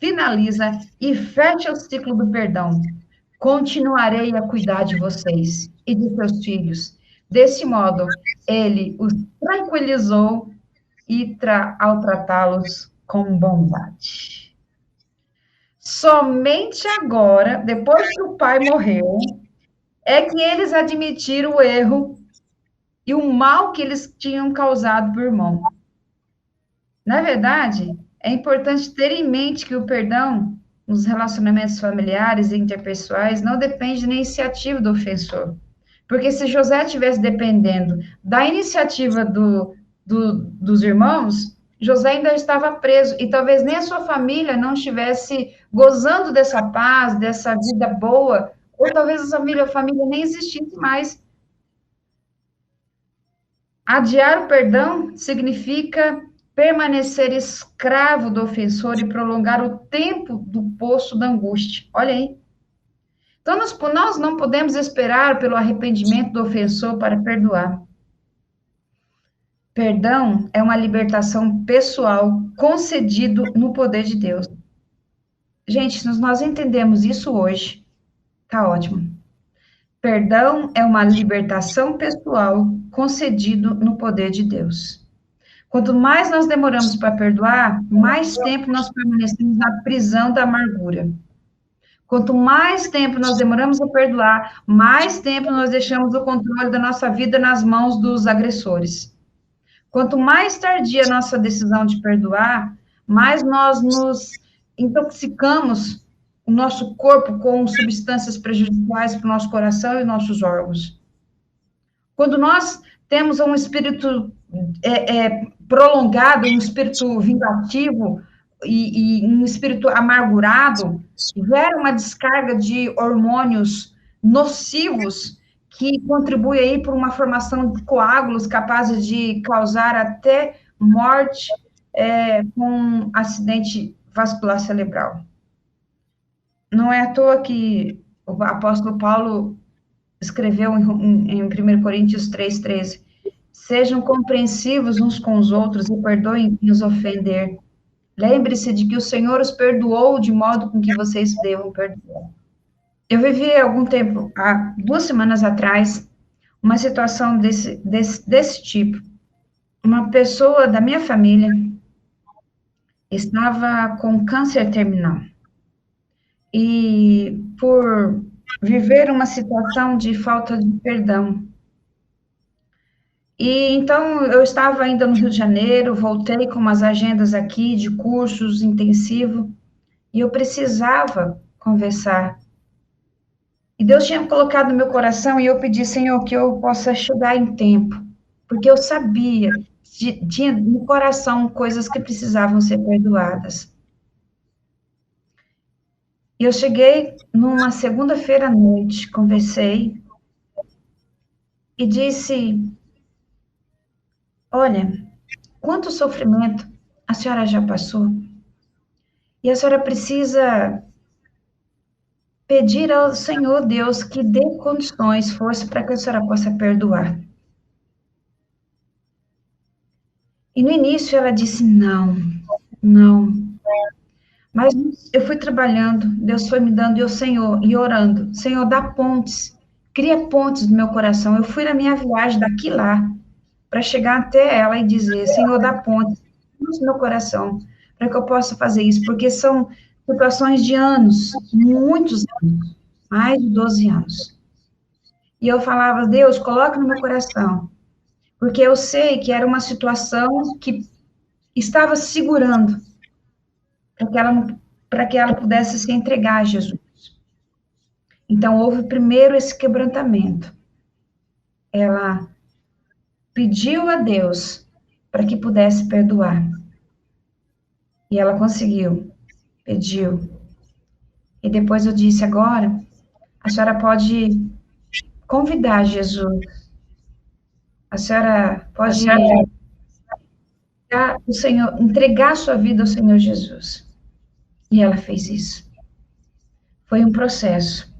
finaliza e fecha o ciclo do perdão. Continuarei a cuidar de vocês e de seus filhos. Desse modo, ele os tranquilizou e ao tratá-los com bondade. Somente agora, depois que o pai morreu, é que eles admitiram o erro e o mal que eles tinham causado para o irmão. Na verdade, é importante ter em mente que o perdão nos relacionamentos familiares e interpessoais não depende da iniciativa do ofensor. Porque se José estivesse dependendo da iniciativa dos irmãos, José ainda estava preso, e talvez nem a sua família não estivesse gozando dessa paz, dessa vida boa, ou talvez a família nem existisse mais. Adiar o perdão significa permanecer escravo do ofensor e prolongar o tempo do poço da angústia. Olha aí. Então, nós não podemos esperar pelo arrependimento do ofensor para perdoar. Perdão é uma libertação pessoal concedido no poder de Deus. Gente, se nós entendemos isso hoje, tá ótimo. Perdão é uma libertação pessoal concedido no poder de Deus. Quanto mais nós demoramos para perdoar, mais tempo nós permanecemos na prisão da amargura. Quanto mais tempo nós demoramos a perdoar, mais tempo nós deixamos o controle da nossa vida nas mãos dos agressores. Quanto mais tardia a nossa decisão de perdoar, mais nós nos intoxicamos o nosso corpo com substâncias prejudiciais para o nosso coração e nossos órgãos. Quando nós temos um espírito prolongado, um espírito vingativo e um espírito amargurado, gera uma descarga de hormônios nocivos que contribui aí para uma formação de coágulos capazes de causar até morte com acidente vascular cerebral. Não é à toa que o apóstolo Paulo escreveu em 1 Coríntios 3,13, sejam compreensivos uns com os outros e perdoem quem os ofender. Lembre-se de que o Senhor os perdoou de modo com que vocês devam perdoar. Eu vivi há algum tempo, há 2 semanas atrás, uma situação desse tipo. Uma pessoa da minha família estava com câncer terminal. E por viver uma situação de falta de perdão. E então eu estava ainda no Rio de Janeiro, voltei com umas agendas aqui de cursos intensivos, e eu precisava conversar. E Deus tinha colocado no meu coração, e eu pedi, Senhor, que eu possa chegar em tempo, porque eu sabia, tinha no coração coisas que precisavam ser perdoadas. E eu cheguei numa segunda-feira à noite, conversei, e disse, olha, quanto sofrimento a senhora já passou, e a senhora precisa pedir ao Senhor Deus que dê condições, força, para que a senhora possa perdoar. E no início ela disse, não. Mas eu fui trabalhando, Deus foi me dando, e o Senhor, e orando, Senhor, dá pontes, cria pontes no meu coração. Eu fui na minha viagem daqui lá, para chegar até ela e dizer, Senhor, dá pontes no meu coração, para que eu possa fazer isso, porque são situações de anos, muitos anos, mais de 12 anos. E eu falava, Deus, coloca no meu coração, porque eu sei que era uma situação que estava segurando para que ela pudesse se entregar a Jesus. Então, houve primeiro esse quebrantamento. Ela pediu a Deus para que pudesse perdoar. E ela conseguiu. Pediu. E depois eu disse, agora, a senhora pode convidar Jesus. A senhora pode entregar a sua vida ao Senhor Jesus. E ela fez isso. Foi um processo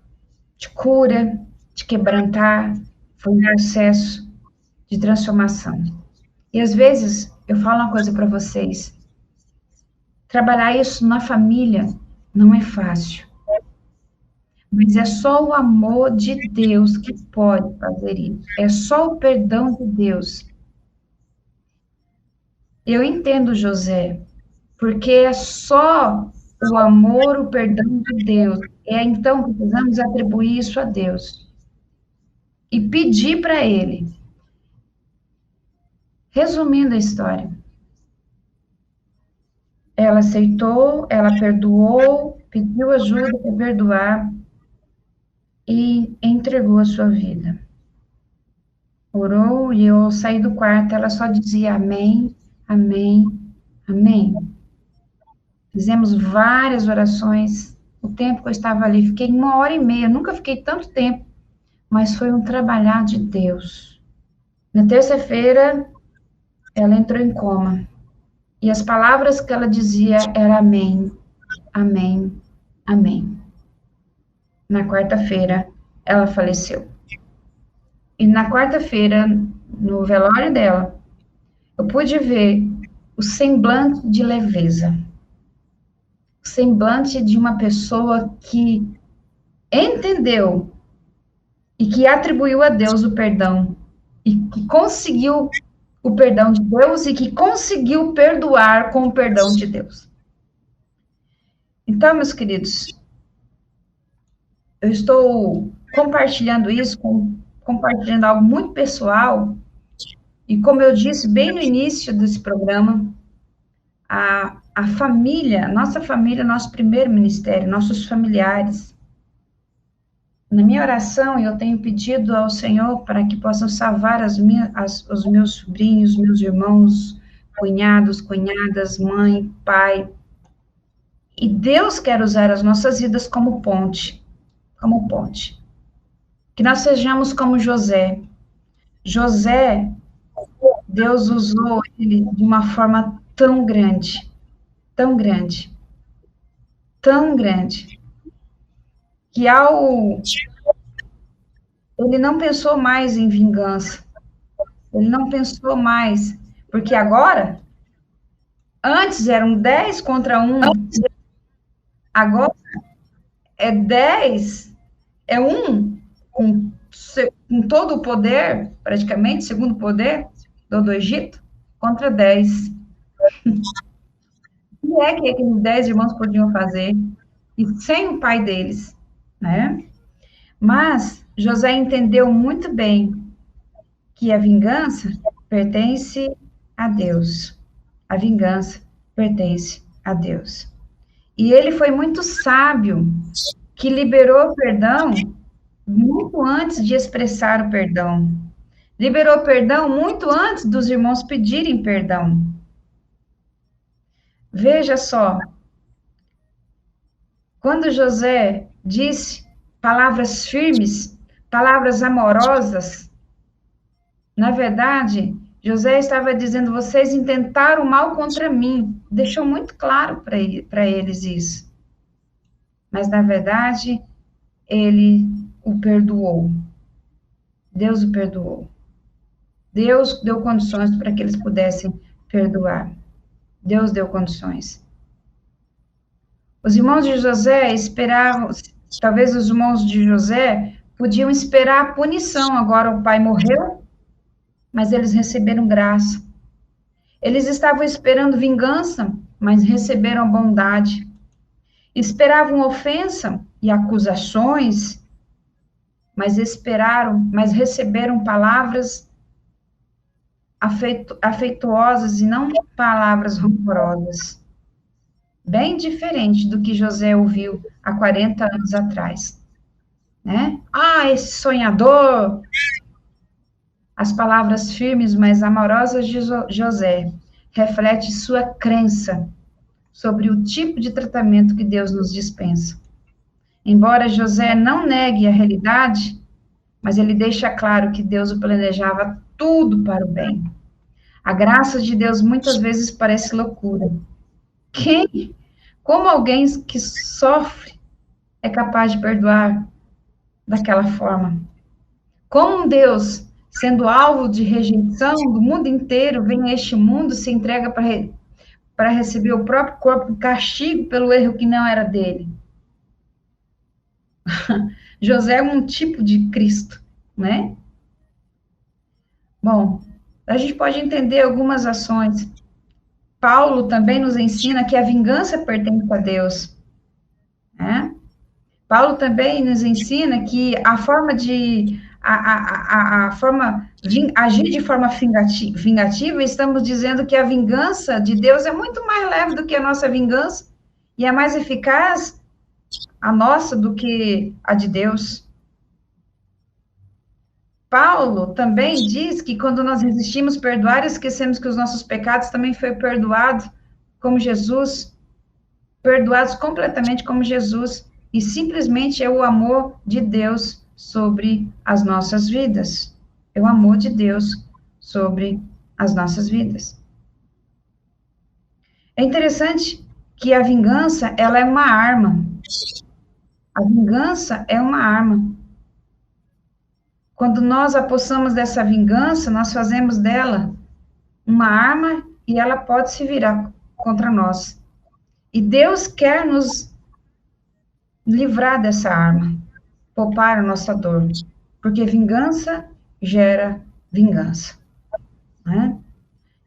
de cura, de quebrantar, foi um processo de transformação. E às vezes, eu falo uma coisa para vocês, trabalhar isso na família não é fácil. Mas é só o amor de Deus que pode fazer isso. É só o perdão de Deus. Eu entendo José, porque é só o amor, o perdão de Deus. É então que precisamos atribuir isso a Deus. E pedir para Ele. Resumindo a história. Ela aceitou, ela perdoou, pediu ajuda para perdoar e entregou a sua vida. Orou e eu saí do quarto, ela só dizia amém, amém, amém. Fizemos várias orações, o tempo que eu estava ali, fiquei 1h30, nunca fiquei tanto tempo, mas foi um trabalhar de Deus. Na terça-feira, ela entrou em coma, e as palavras que ela dizia eram amém, amém, amém. Na quarta-feira, ela faleceu. E na quarta-feira, no velório dela, eu pude ver o semblante de leveza, o semblante de uma pessoa que entendeu e que atribuiu a Deus o perdão, e que conseguiu o perdão de Deus e que conseguiu perdoar com o perdão de Deus. Então, meus queridos, eu estou compartilhando isso, compartilhando algo muito pessoal, e como eu disse bem no início desse programa, a família, nossa família, nosso primeiro ministério, nossos familiares. Na minha oração, eu tenho pedido ao Senhor para que possam salvar os meus sobrinhos, meus irmãos, cunhados, cunhadas, mãe, pai. E Deus quer usar as nossas vidas como ponte, como ponte. Que nós sejamos como José. José, Deus usou ele de uma forma tão grande, tão grande, tão grande, que ele não pensou mais em vingança, ele não pensou mais, porque agora, antes eram 10 contra 1, agora é 10, é 1 com todo o poder, praticamente, segundo o poder do Egito, contra 10. O que é que aqueles 10 irmãos podiam fazer? E sem o pai deles, né? Mas José entendeu muito bem que a vingança pertence a Deus. A vingança pertence a Deus. E ele foi muito sábio, que liberou o perdão muito antes de expressar o perdão. Liberou o perdão muito antes dos irmãos pedirem perdão. Veja só, quando José disse palavras firmes, palavras amorosas, na verdade, José estava dizendo, vocês intentaram mal contra mim, deixou muito claro para eles isso. Mas, na verdade, ele o perdoou. Deus o perdoou. Deus deu condições para que eles pudessem perdoar. Deus deu condições. Os irmãos de José esperavam, talvez os irmãos de José podiam esperar a punição, agora o pai morreu, mas eles receberam graça. Eles estavam esperando vingança, mas receberam bondade. Esperavam ofensa e acusações, mas receberam palavras afetuosas e não palavras rancorosas. Bem diferente do que José ouviu há 40 anos atrás, né? Ah, esse sonhador! As palavras firmes, mas amorosas de José refletem sua crença sobre o tipo de tratamento que Deus nos dispensa. Embora José não negue a realidade, mas ele deixa claro que Deus o planejava tudo para o bem. A graça de Deus muitas vezes parece loucura. Como alguém que sofre é capaz de perdoar daquela forma? Como um Deus, sendo alvo de rejeição do mundo inteiro, vem a este mundo, se entrega para receber o próprio corpo, castigo pelo erro que não era dele? José é um tipo de Cristo, né? Bom, a gente pode entender algumas ações. Paulo também nos ensina que a vingança pertence a Deus, né? Paulo também nos ensina que agir de forma vingativa, estamos dizendo que a vingança de Deus é muito mais leve do que a nossa vingança, e é mais eficaz a nossa do que a de Deus. Paulo também diz que quando nós resistimos perdoar, esquecemos que os nossos pecados também foram perdoados como Jesus, perdoados completamente como Jesus, e simplesmente é o amor de Deus sobre as nossas vidas. É o amor de Deus sobre as nossas vidas. É interessante que a vingança, ela é uma arma. A vingança é uma arma. Quando nós apossamos dessa vingança, nós fazemos dela uma arma e ela pode se virar contra nós. E Deus quer nos livrar dessa arma, poupar a nossa dor, porque vingança gera vingança, né?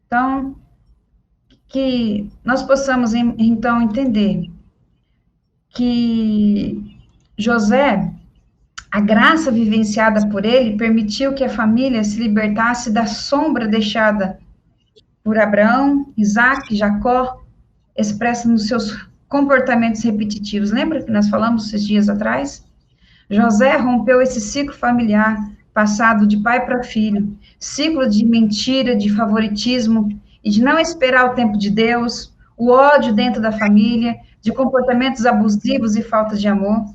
Então, que nós possamos, então, entender que José, a graça vivenciada por ele, permitiu que a família se libertasse da sombra deixada por Abraão, Isaac, Jacó, expressa nos seus comportamentos repetitivos. Lembra que nós falamos esses dias atrás? José rompeu esse ciclo familiar, passado de pai para filho, ciclo de mentira, de favoritismo, e de não esperar o tempo de Deus, o ódio dentro da família, de comportamentos abusivos e falta de amor.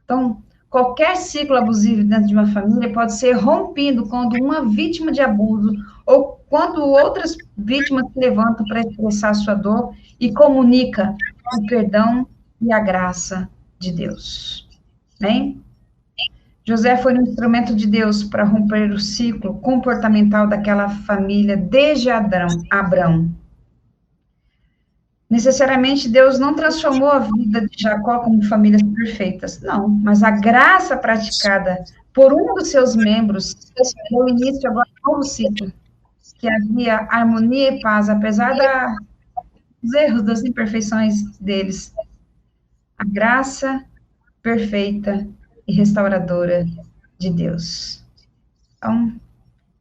Então, qualquer ciclo abusivo dentro de uma família pode ser rompido quando uma vítima de abuso ou quando outras vítimas se levantam para expressar sua dor e comunica o perdão e a graça de Deus. Bem? José foi um instrumento de Deus para romper o ciclo comportamental daquela família desde Abrão. Necessariamente, Deus não transformou a vida de Jacó como famílias perfeitas, não, mas a graça praticada por um dos seus membros deu início agora a um novo ciclo, que havia harmonia e paz, apesar dos erros, das imperfeições deles. A graça perfeita e restauradora de Deus. Então,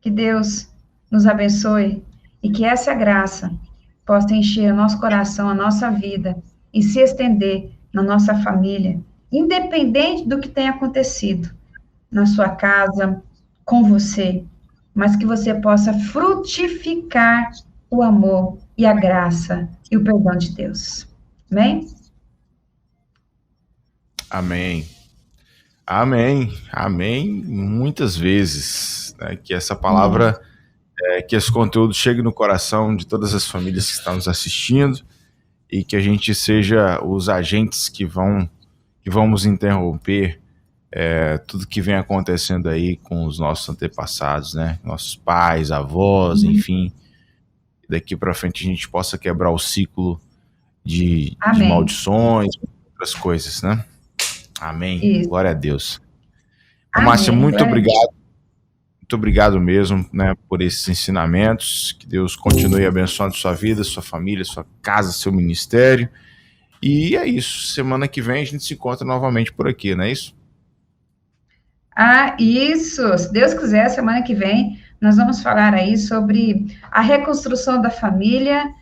que Deus nos abençoe e que essa graça possa encher o nosso coração, a nossa vida e se estender na nossa família, independente do que tenha acontecido na sua casa, com você, mas que você possa frutificar o amor e a graça e o perdão de Deus. Amém? Amém. Amém. Amém. Muitas vezes, né, que essa palavra, que esse conteúdo chegue no coração de todas as famílias que estão nos assistindo e que a gente seja os agentes que vamos interromper tudo que vem acontecendo aí com os nossos antepassados, né? Nossos pais, avós, enfim. Daqui para frente a gente possa quebrar o ciclo de maldições, outras coisas, né? Amém. Isso. Glória a Deus. Amém. Márcia, muito obrigado. Muito obrigado mesmo, né, por esses ensinamentos. Que Deus continue abençoando sua vida, sua família, sua casa, seu ministério. E é isso. Semana que vem a gente se encontra novamente por aqui, não é isso? Isso. Se Deus quiser, semana que vem nós vamos falar aí sobre a reconstrução da família.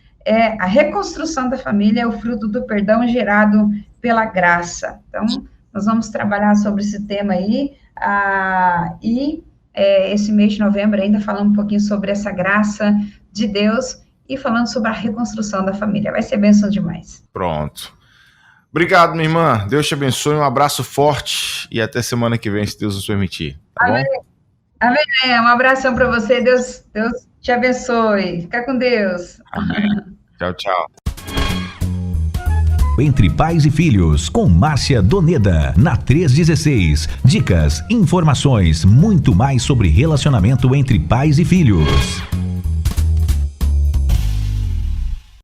A reconstrução da família é o fruto do perdão gerado pela graça. Então, nós vamos trabalhar sobre esse tema aí, esse mês de novembro ainda falando um pouquinho sobre essa graça de Deus e falando sobre a reconstrução da família. Vai ser bênção demais. Pronto. Obrigado, minha irmã. Deus te abençoe, um abraço forte e até semana que vem, se Deus nos permitir. Tá Amém. Bom? Amém. Um abração para você. Deus te abençoe. Fica com Deus. Amém. Tchau, tchau. Entre Pais e Filhos, com Márcia Doneda, na 316. Dicas, informações, muito mais sobre relacionamento entre pais e filhos.